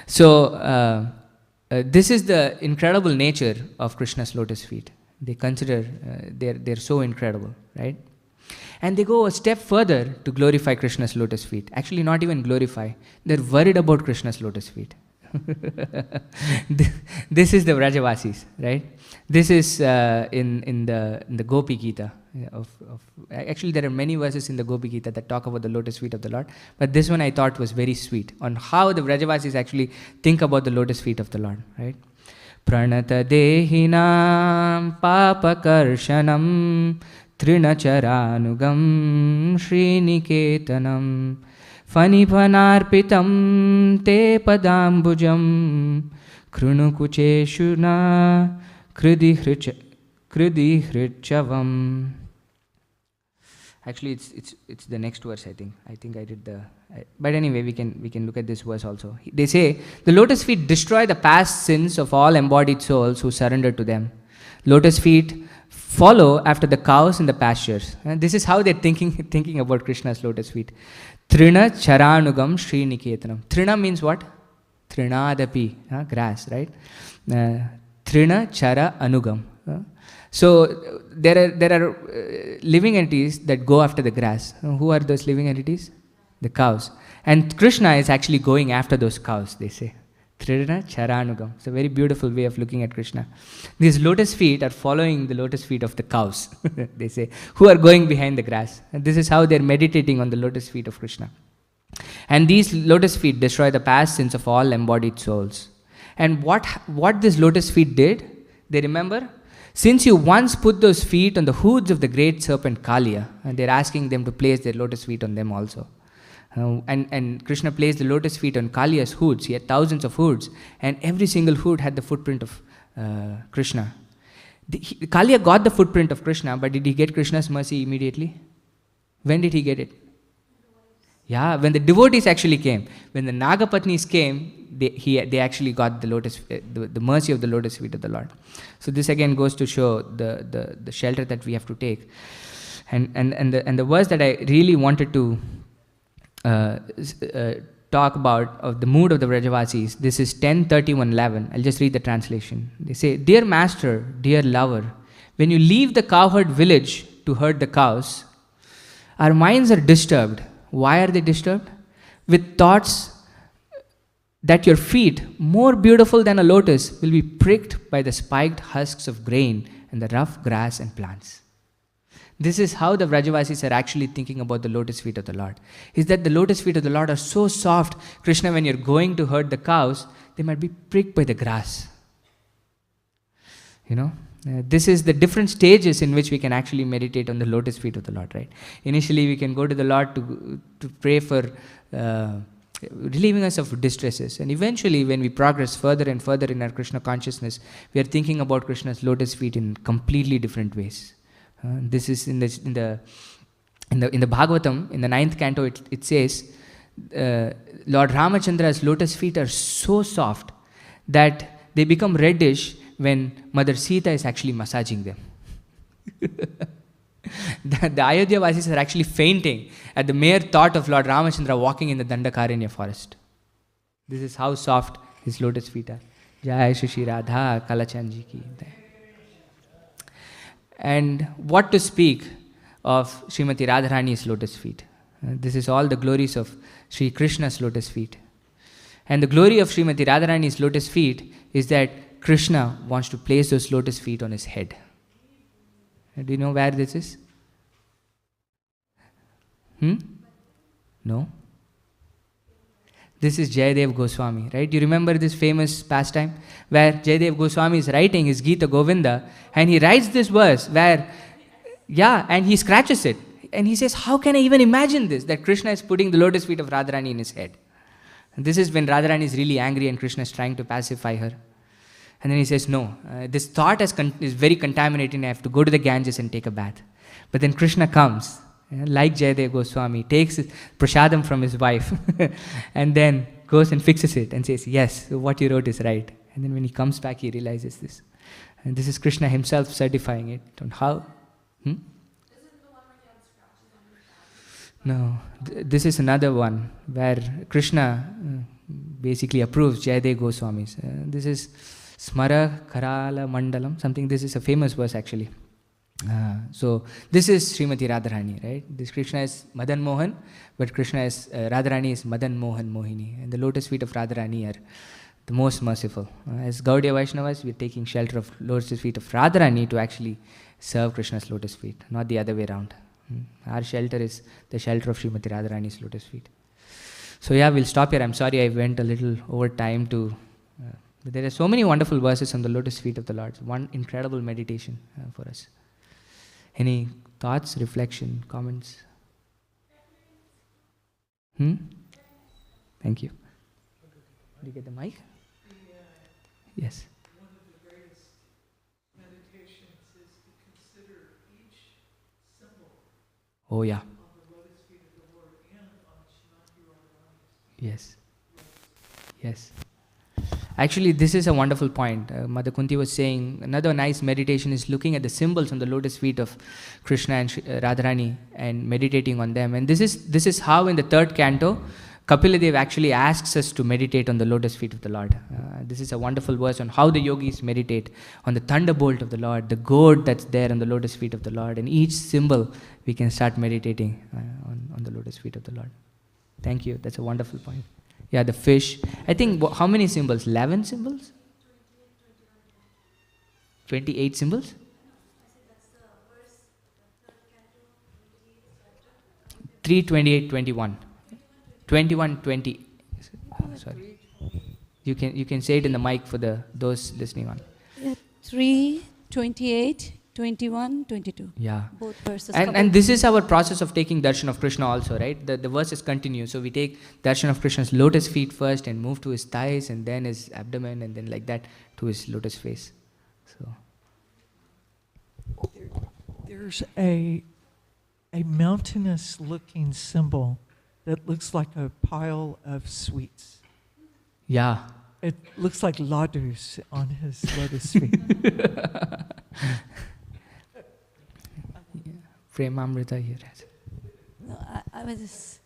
A: So, this is the incredible nature of Krishna's lotus feet. They consider, they're so incredible, right? And they go a step further to glorify Krishna's lotus feet. Actually, not even glorify. They're worried about Krishna's lotus feet. This is the Vrajavasis, right? This is in the Gopi Gita. Actually, there are many verses in the Gopi Gita that talk about the lotus feet of the Lord. But this one I thought was very sweet on how the Vrajavasis actually think about the lotus feet of the Lord, right? Pranata dehinam papakarshanam Trinacharanugam Sriniketanam Fanipanarpitam Te Padambujam Krunukucheshuna Krudihrichavam. Actually, it's the next verse, I think. I did but anyway, we can look at this verse also. They say, the lotus feet destroy the past sins of all embodied souls who surrender to them. Lotus feet follow after the cows in the pastures. And this is how they're thinking about Krishna's lotus feet. Trina charanugam sriniketanam. Trina means what? Trinadapi, grass, right? Trina chara anugam. So there are living entities that go after the grass. Who are those living entities? The cows. And Krishna is actually going after those cows, they say. Trina Charanugam. It's a very beautiful way of looking at Krishna. These lotus feet are following the lotus feet of the cows, they say, who are going behind the grass. And this is how they're meditating on the lotus feet of Krishna. And these lotus feet destroy the past sins of all embodied souls. And what this lotus feet did, they remember? Since you once put those feet on the hoods of the great serpent Kaliya, and they're asking them to place their lotus feet on them also. And Krishna placed the lotus feet on Kaliya's hoods. He had thousands of hoods, and every single hood had the footprint of Krishna. Kaliya got the footprint of Krishna, but did he get Krishna's mercy immediately? When did he get it? Yeah, when the devotees actually came. When the Nagapatnis came, they actually got the mercy of the lotus feet of the Lord. So this again goes to show the shelter that we have to take. And the verse that I really wanted to talk about of the mood of the Vrajavasis, this is 10:31:11. I'll just read the translation. They say, "Dear master, dear lover, when you leave the cowherd village to herd the cows, our minds are disturbed." Why are they disturbed? With thoughts that your feet, more beautiful than a lotus, will be pricked by the spiked husks of grain and the rough grass and plants. This is how the Vrajavasis are actually thinking about the lotus feet of the Lord. Is that the lotus feet of the Lord are so soft, Krishna, when you're going to herd the cows, they might be pricked by the grass. This is the different stages in which we can actually meditate on the lotus feet of the Lord, right? Initially, we can go to the Lord to pray for relieving us of distresses. And eventually, when we progress further and further in our Krishna consciousness, we are thinking about Krishna's lotus feet in completely different ways. This is in the Bhagavatam, in the 9th canto, it says, Lord Ramachandra's lotus feet are so soft that they become reddish when Mother Sita is actually massaging them. The Ayodhya Vasis are actually fainting at the mere thought of Lord Ramachandra walking in the Dandakaranya forest. This is how soft his lotus feet are. Jai Shri Radha Kalachanji ki. And what to speak of Srimati Radharani's lotus feet? This is all the glories of Sri Krishna's lotus feet. And the glory of Srimati Radharani's lotus feet is that Krishna wants to place those lotus feet on his head. Do you know where this is? No? This is Jayadev Goswami, right? You remember this famous pastime where Jayadev Goswami is writing his Gita Govinda and he writes this verse where, and he scratches it. And he says, how can I even imagine this? That Krishna is putting the lotus feet of Radharani in his head. And this is when Radharani is really angry and Krishna is trying to pacify her. And then he says, no, this thought is very contaminating. I have to go to the Ganges and take a bath. But then Krishna comes, like Jayadev Goswami, takes prasadam from his wife and then goes and fixes it and says, yes, what you wrote is right. And then when he comes back, he realizes this. And this is Krishna himself certifying it on how. No, this is another one where Krishna basically approves Jayadev Goswami's. This is Smara Karala Mandalam, something. This is a famous verse actually. So this is Srimati Radharani, right? This Krishna is Madan Mohan, but Krishna is Radharani is Madan Mohan Mohini, and the lotus feet of Radharani are the most merciful. As Gaudiya Vaishnavas, we are taking shelter of lotus feet of Radharani to actually serve Krishna's lotus feet, not the other way around. Our shelter is the shelter of Srimati Radharani's lotus feet. So yeah, we'll stop here. I'm sorry I went a little over time to... but there are so many wonderful verses on the lotus feet of the Lord. One incredible meditation for us. Any thoughts, reflection, comments? Thank you. Did you get the mic? Yes.
B: One of the greatest meditations is to consider each symbol
A: Oh yeah.
B: on the lotus feet of the Lord and on Srimati Radharani's.
A: Yes. Yes. Actually, this is a wonderful point. Mother Kunti was saying another nice meditation is looking at the symbols on the lotus feet of Krishna and Radharani and meditating on them. And this is how in the third canto, Kapiladev actually asks us to meditate on the lotus feet of the Lord. This is a wonderful verse on how the yogis meditate on the thunderbolt of the Lord, the gourd that's there on the lotus feet of the Lord. And each symbol we can start meditating on the lotus feet of the Lord. Thank you. That's a wonderful point. Yeah, the fish. I think, how many symbols? 11 symbols? 28 symbols? 3, 28, 21. 21, 20. Sorry. You can say it in the mic for those listening on.
C: Yeah, 3, 28, 21, 22.
A: Yeah.
C: Both verses.
A: And this is our process of taking darshan of Krishna also, right? The verses continue. So we take darshan of Krishna's lotus feet first and move to his thighs and then his abdomen and then like that to his lotus face. So
B: There's a mountainous looking symbol that looks like a pile of sweets.
A: yeah.
B: It looks like ladus on his lotus feet.
A: Premamrita here.
C: No, I was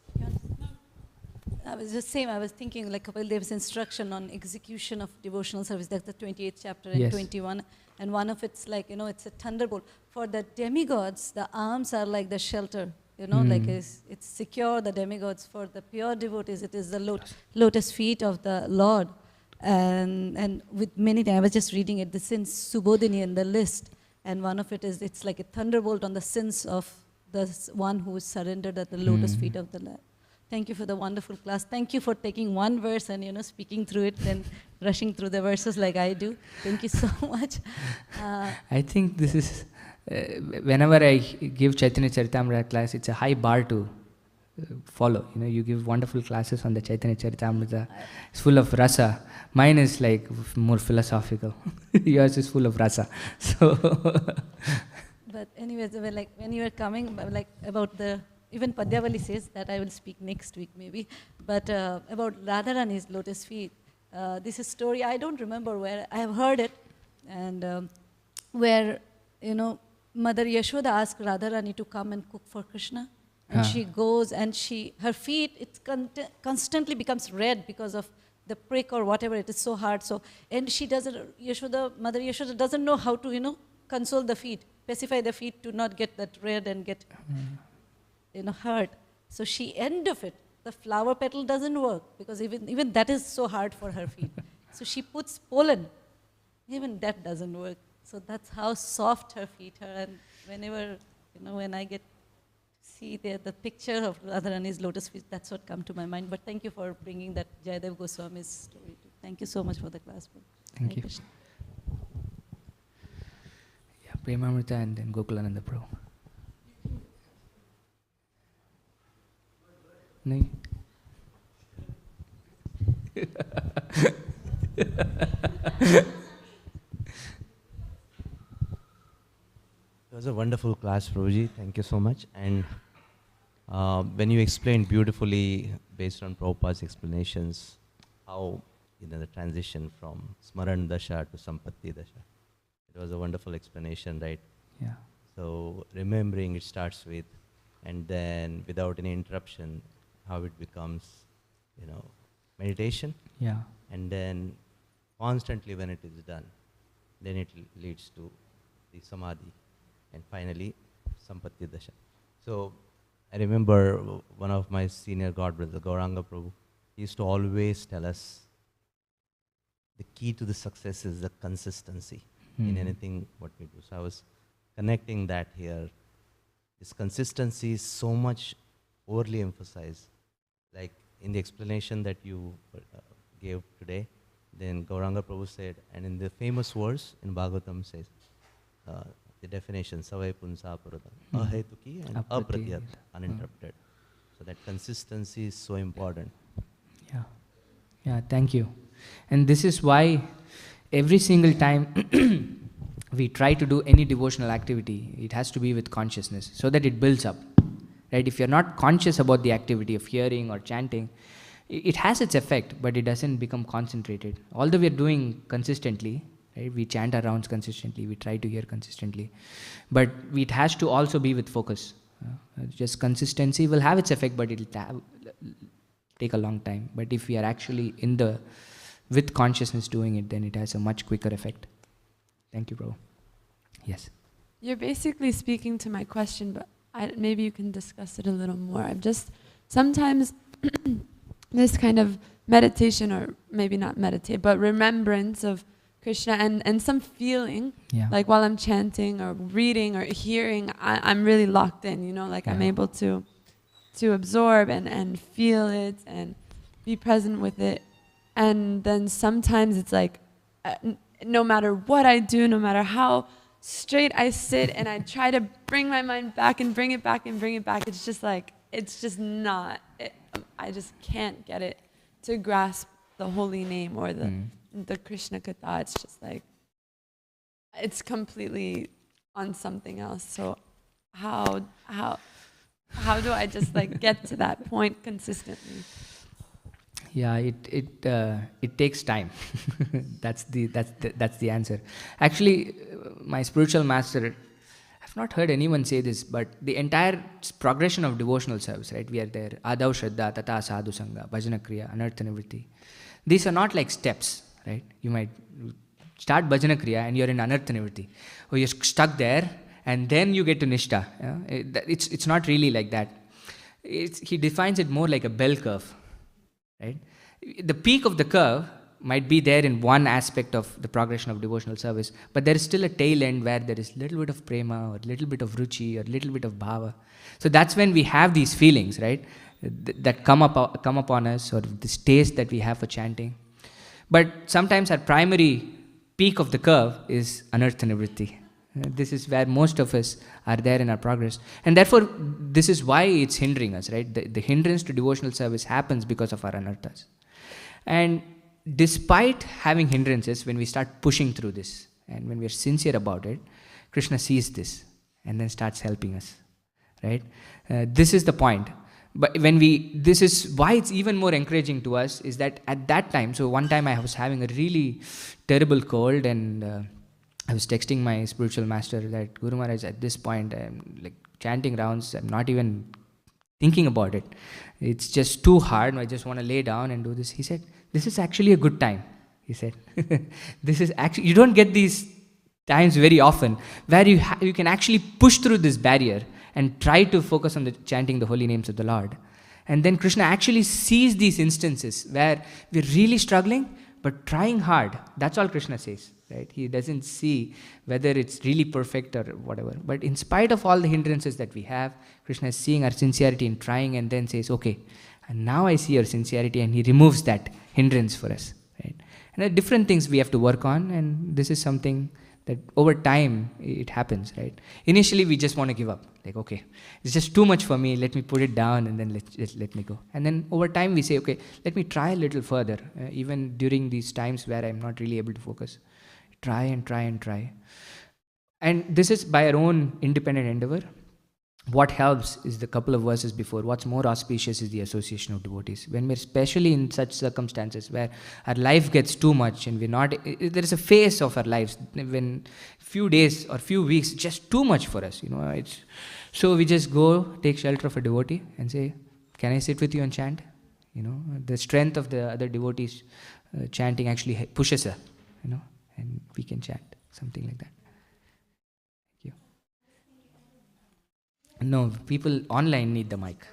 C: just saying, I was thinking like Kapil Dev's instruction on execution of devotional service, that's the 28th chapter and
A: Yes.
C: 21. And one of it's like, it's a thunderbolt. For the demigods, the arms are like the shelter, like it's secure, the demigods. For the pure devotees, it is the lotus feet of the Lord. And with many things, I was just reading it, the sins Subodhini in the list. And one of it is, it's like a thunderbolt on the sins of the one who is surrendered at the lotus feet of the Lord. Thank you for the wonderful class. Thank you for taking one verse and, speaking through it and rushing through the verses like I do. Thank you so much.
A: I think this is, whenever I give Chaitanya Charitamrita class, it's a high bar to follow. You give wonderful classes on the Chaitanya Charitamrita. It's full of rasa. Mine is like more philosophical. Yours is full of rasa. So.
C: But anyways, when you were coming, about even Padyavali says that I will speak next week maybe, but about Radharani's lotus feet. This is a story, I don't remember where, I have heard it, and where, Mother Yashoda asked Radharani to come and cook for Krishna. And she goes and her feet, it constantly becomes red because of the prick or whatever, it is so hard. So, and she doesn't, Mother Yashoda doesn't know how to, console the feet, pacify the feet to not get that red and get, hurt. So end of it, the flower petal doesn't work because even that is so hard for her feet. So she puts pollen, even that doesn't work. So that's how soft her feet are. And whenever, when I get see the picture of Radharani's lotus feet, that's what come to my mind. But thank you for bringing that Jayadev Goswami's story too. Thank you so much for the class.
A: Thank you. Yeah, Premamrita and then Gokulananda Prabhu. nahi.
D: It was a wonderful class, Prabhuji. Thank you so much. And when you explained beautifully, based on Prabhupada's explanations, how the transition from Smaran Dasha to Sampatti Dasha, it was a wonderful explanation, right?
A: Yeah.
D: So remembering it starts with, and then without any interruption, how it becomes, meditation,
A: Yeah.
D: and then constantly when it is done, then it leads to the samadhi, and finally Sampatti Dasha. So I remember one of my senior god brothers, Gauranga Prabhu, he used to always tell us the key to the success is the consistency in anything what we do. So I was connecting that here. This consistency is so much overly emphasized. Like in the explanation that you gave today, then Gauranga Prabhu said, and in the famous verse in Bhagavatam says, the definition, savai punsa paradam, ahetuki and apratiyat, uninterrupted. So that consistency is so important.
A: Yeah. Yeah, thank you. And this is why every single time we try to do any devotional activity, it has to be with consciousness so that it builds up. Right? If you're not conscious about the activity of hearing or chanting, it has its effect, but it doesn't become concentrated. Although we are doing consistently, right? We chant our rounds consistently, we try to hear consistently, but it has to also be with focus. Just consistency will have its effect, but it'll take a long time. But if we are actually with consciousness doing it, then it has a much quicker effect. Thank you, bro. Yes.
E: You're basically speaking to my question, but maybe you can discuss it a little more. I'm just, sometimes this kind of meditation, or maybe not meditate, but remembrance of Krishna and some feeling, like while I'm chanting or reading or hearing, I'm really locked in, like I'm able to absorb and feel it and be present with it. And then sometimes it's like, no matter what I do, no matter how straight I sit and I try to bring my mind back and bring it back and bring it back, it's just like, it's just not, I just can't get it to grasp the holy name or the Krishna Katha. It's just like, it's completely on something else. So how do I just like get to that point consistently?
A: Yeah, it takes time. That's the answer. Actually, my spiritual master, I've not heard anyone say this, but the entire progression of devotional service, right? We are there. Adav Shraddha, Tata Sadhu Sangha, Bhajana Kriya, Anartha Nivritti. These are not like steps, right? You might start Bhajana Kriya and you're in Anartha Nivritti. Or you're stuck there and then you get to Nishtha. Yeah? It's not really like that. He defines it more like a bell curve. Right? The peak of the curve might be there in one aspect of the progression of devotional service, but there is still a tail end where there is little bit of prema or little bit of ruchi or little bit of bhava. So that's when we have these feelings, right? That come upon us, or this taste that we have for chanting. But sometimes our primary peak of the curve is anartha nivritti. This is where most of us are there in our progress. And therefore, this is why it's hindering us, right? The hindrance to devotional service happens because of our anarthas. And despite having hindrances, when we start pushing through this, and when we are sincere about it, Krishna sees this and then starts helping us, right? This is the point. But this is why it's even more encouraging to us, is that at that time, so one time I was having a really terrible cold, and I was texting my spiritual master that, Guru Maharaj, at this point, I'm like chanting rounds, I'm not even thinking about it. It's just too hard, I just want to lay down and do this. He said, this is actually a good time. He said, this is actually, you don't get these times very often where you can actually push through this barrier and try to focus on chanting the holy names of the Lord. And then Krishna actually sees these instances where we're really struggling, but trying hard. That's all Krishna says, right? He doesn't see whether it's really perfect or whatever. But in spite of all the hindrances that we have, Krishna is seeing our sincerity in trying, and then says, okay, and now I see your sincerity, and he removes that hindrance for us, right? And there are different things we have to work on, and this is something that over time it happens, right? Initially we just want to give up, like, okay, it's just too much for me, let me put it down and then let me go. And then over time we say, okay, let me try a little further, even during these times where I'm not really able to focus. Try and try and try. And this is by our own independent endeavor. What helps is the couple of verses before. What's more auspicious is the association of devotees. When we're especially in such circumstances where our life gets too much and we're not, there is a phase of our lives when few days or few weeks just too much for us, so we just go take shelter of a devotee and say, can I sit with you and chant? The strength of the other devotees chanting actually pushes us, and we can chant, something like that. No, people online need the mic.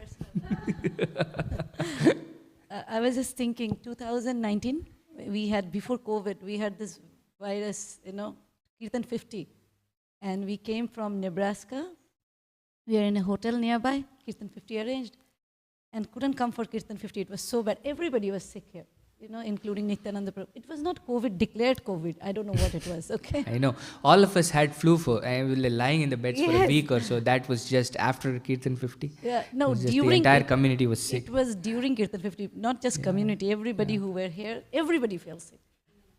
C: I was just thinking, 2019, we had, before COVID, we had this virus, Kirtan 50. And we came from Nebraska. We are in a hotel nearby, Kirtan 50 arranged, and couldn't come for Kirtan 50. It was so bad. Everybody was sick here, including Nityananda Prabhu. It was not COVID, declared COVID. I don't know what it was, okay?
A: I know. All of us had flu I was lying in the beds for a week or so. That was just after Kirtan 50.
C: Yeah, no,
A: during the entire community was sick.
C: It was during Kirtan 50, not just community. Everybody who were here, everybody fell sick.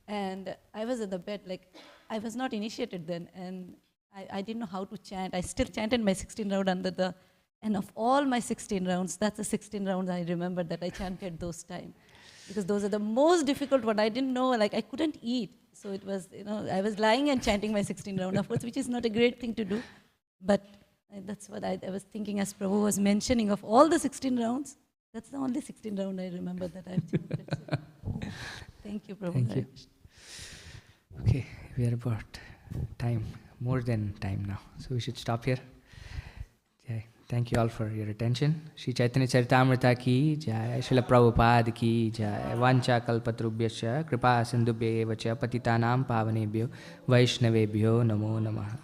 C: And I was in the bed, like, I was not initiated then, and I didn't know how to chant. I still chanted my 16 round and of all my 16 rounds, that's the 16 rounds I remember that I chanted those times. Because those are the most difficult one. I didn't know, like, I couldn't eat. So it was, I was lying and chanting my 16 round, of course, which is not a great thing to do. But that's what I was thinking as Prabhu was mentioning, of all the 16 rounds, that's the only 16 round I remember that I've chanted. So. Thank you, Prabhu.
A: Thank you. Okay, we are about time, more than time now. So we should stop here. Okay. Thank you all for your attention. Shri Chaitanya Charitamrita ki jai, Srila Prabhupada ki jai, Vancha kalpatrubhyascha, Kripa sindhubhya evacha, Patitanam pavanebhyo, Vaishnavebhyo namo namaha.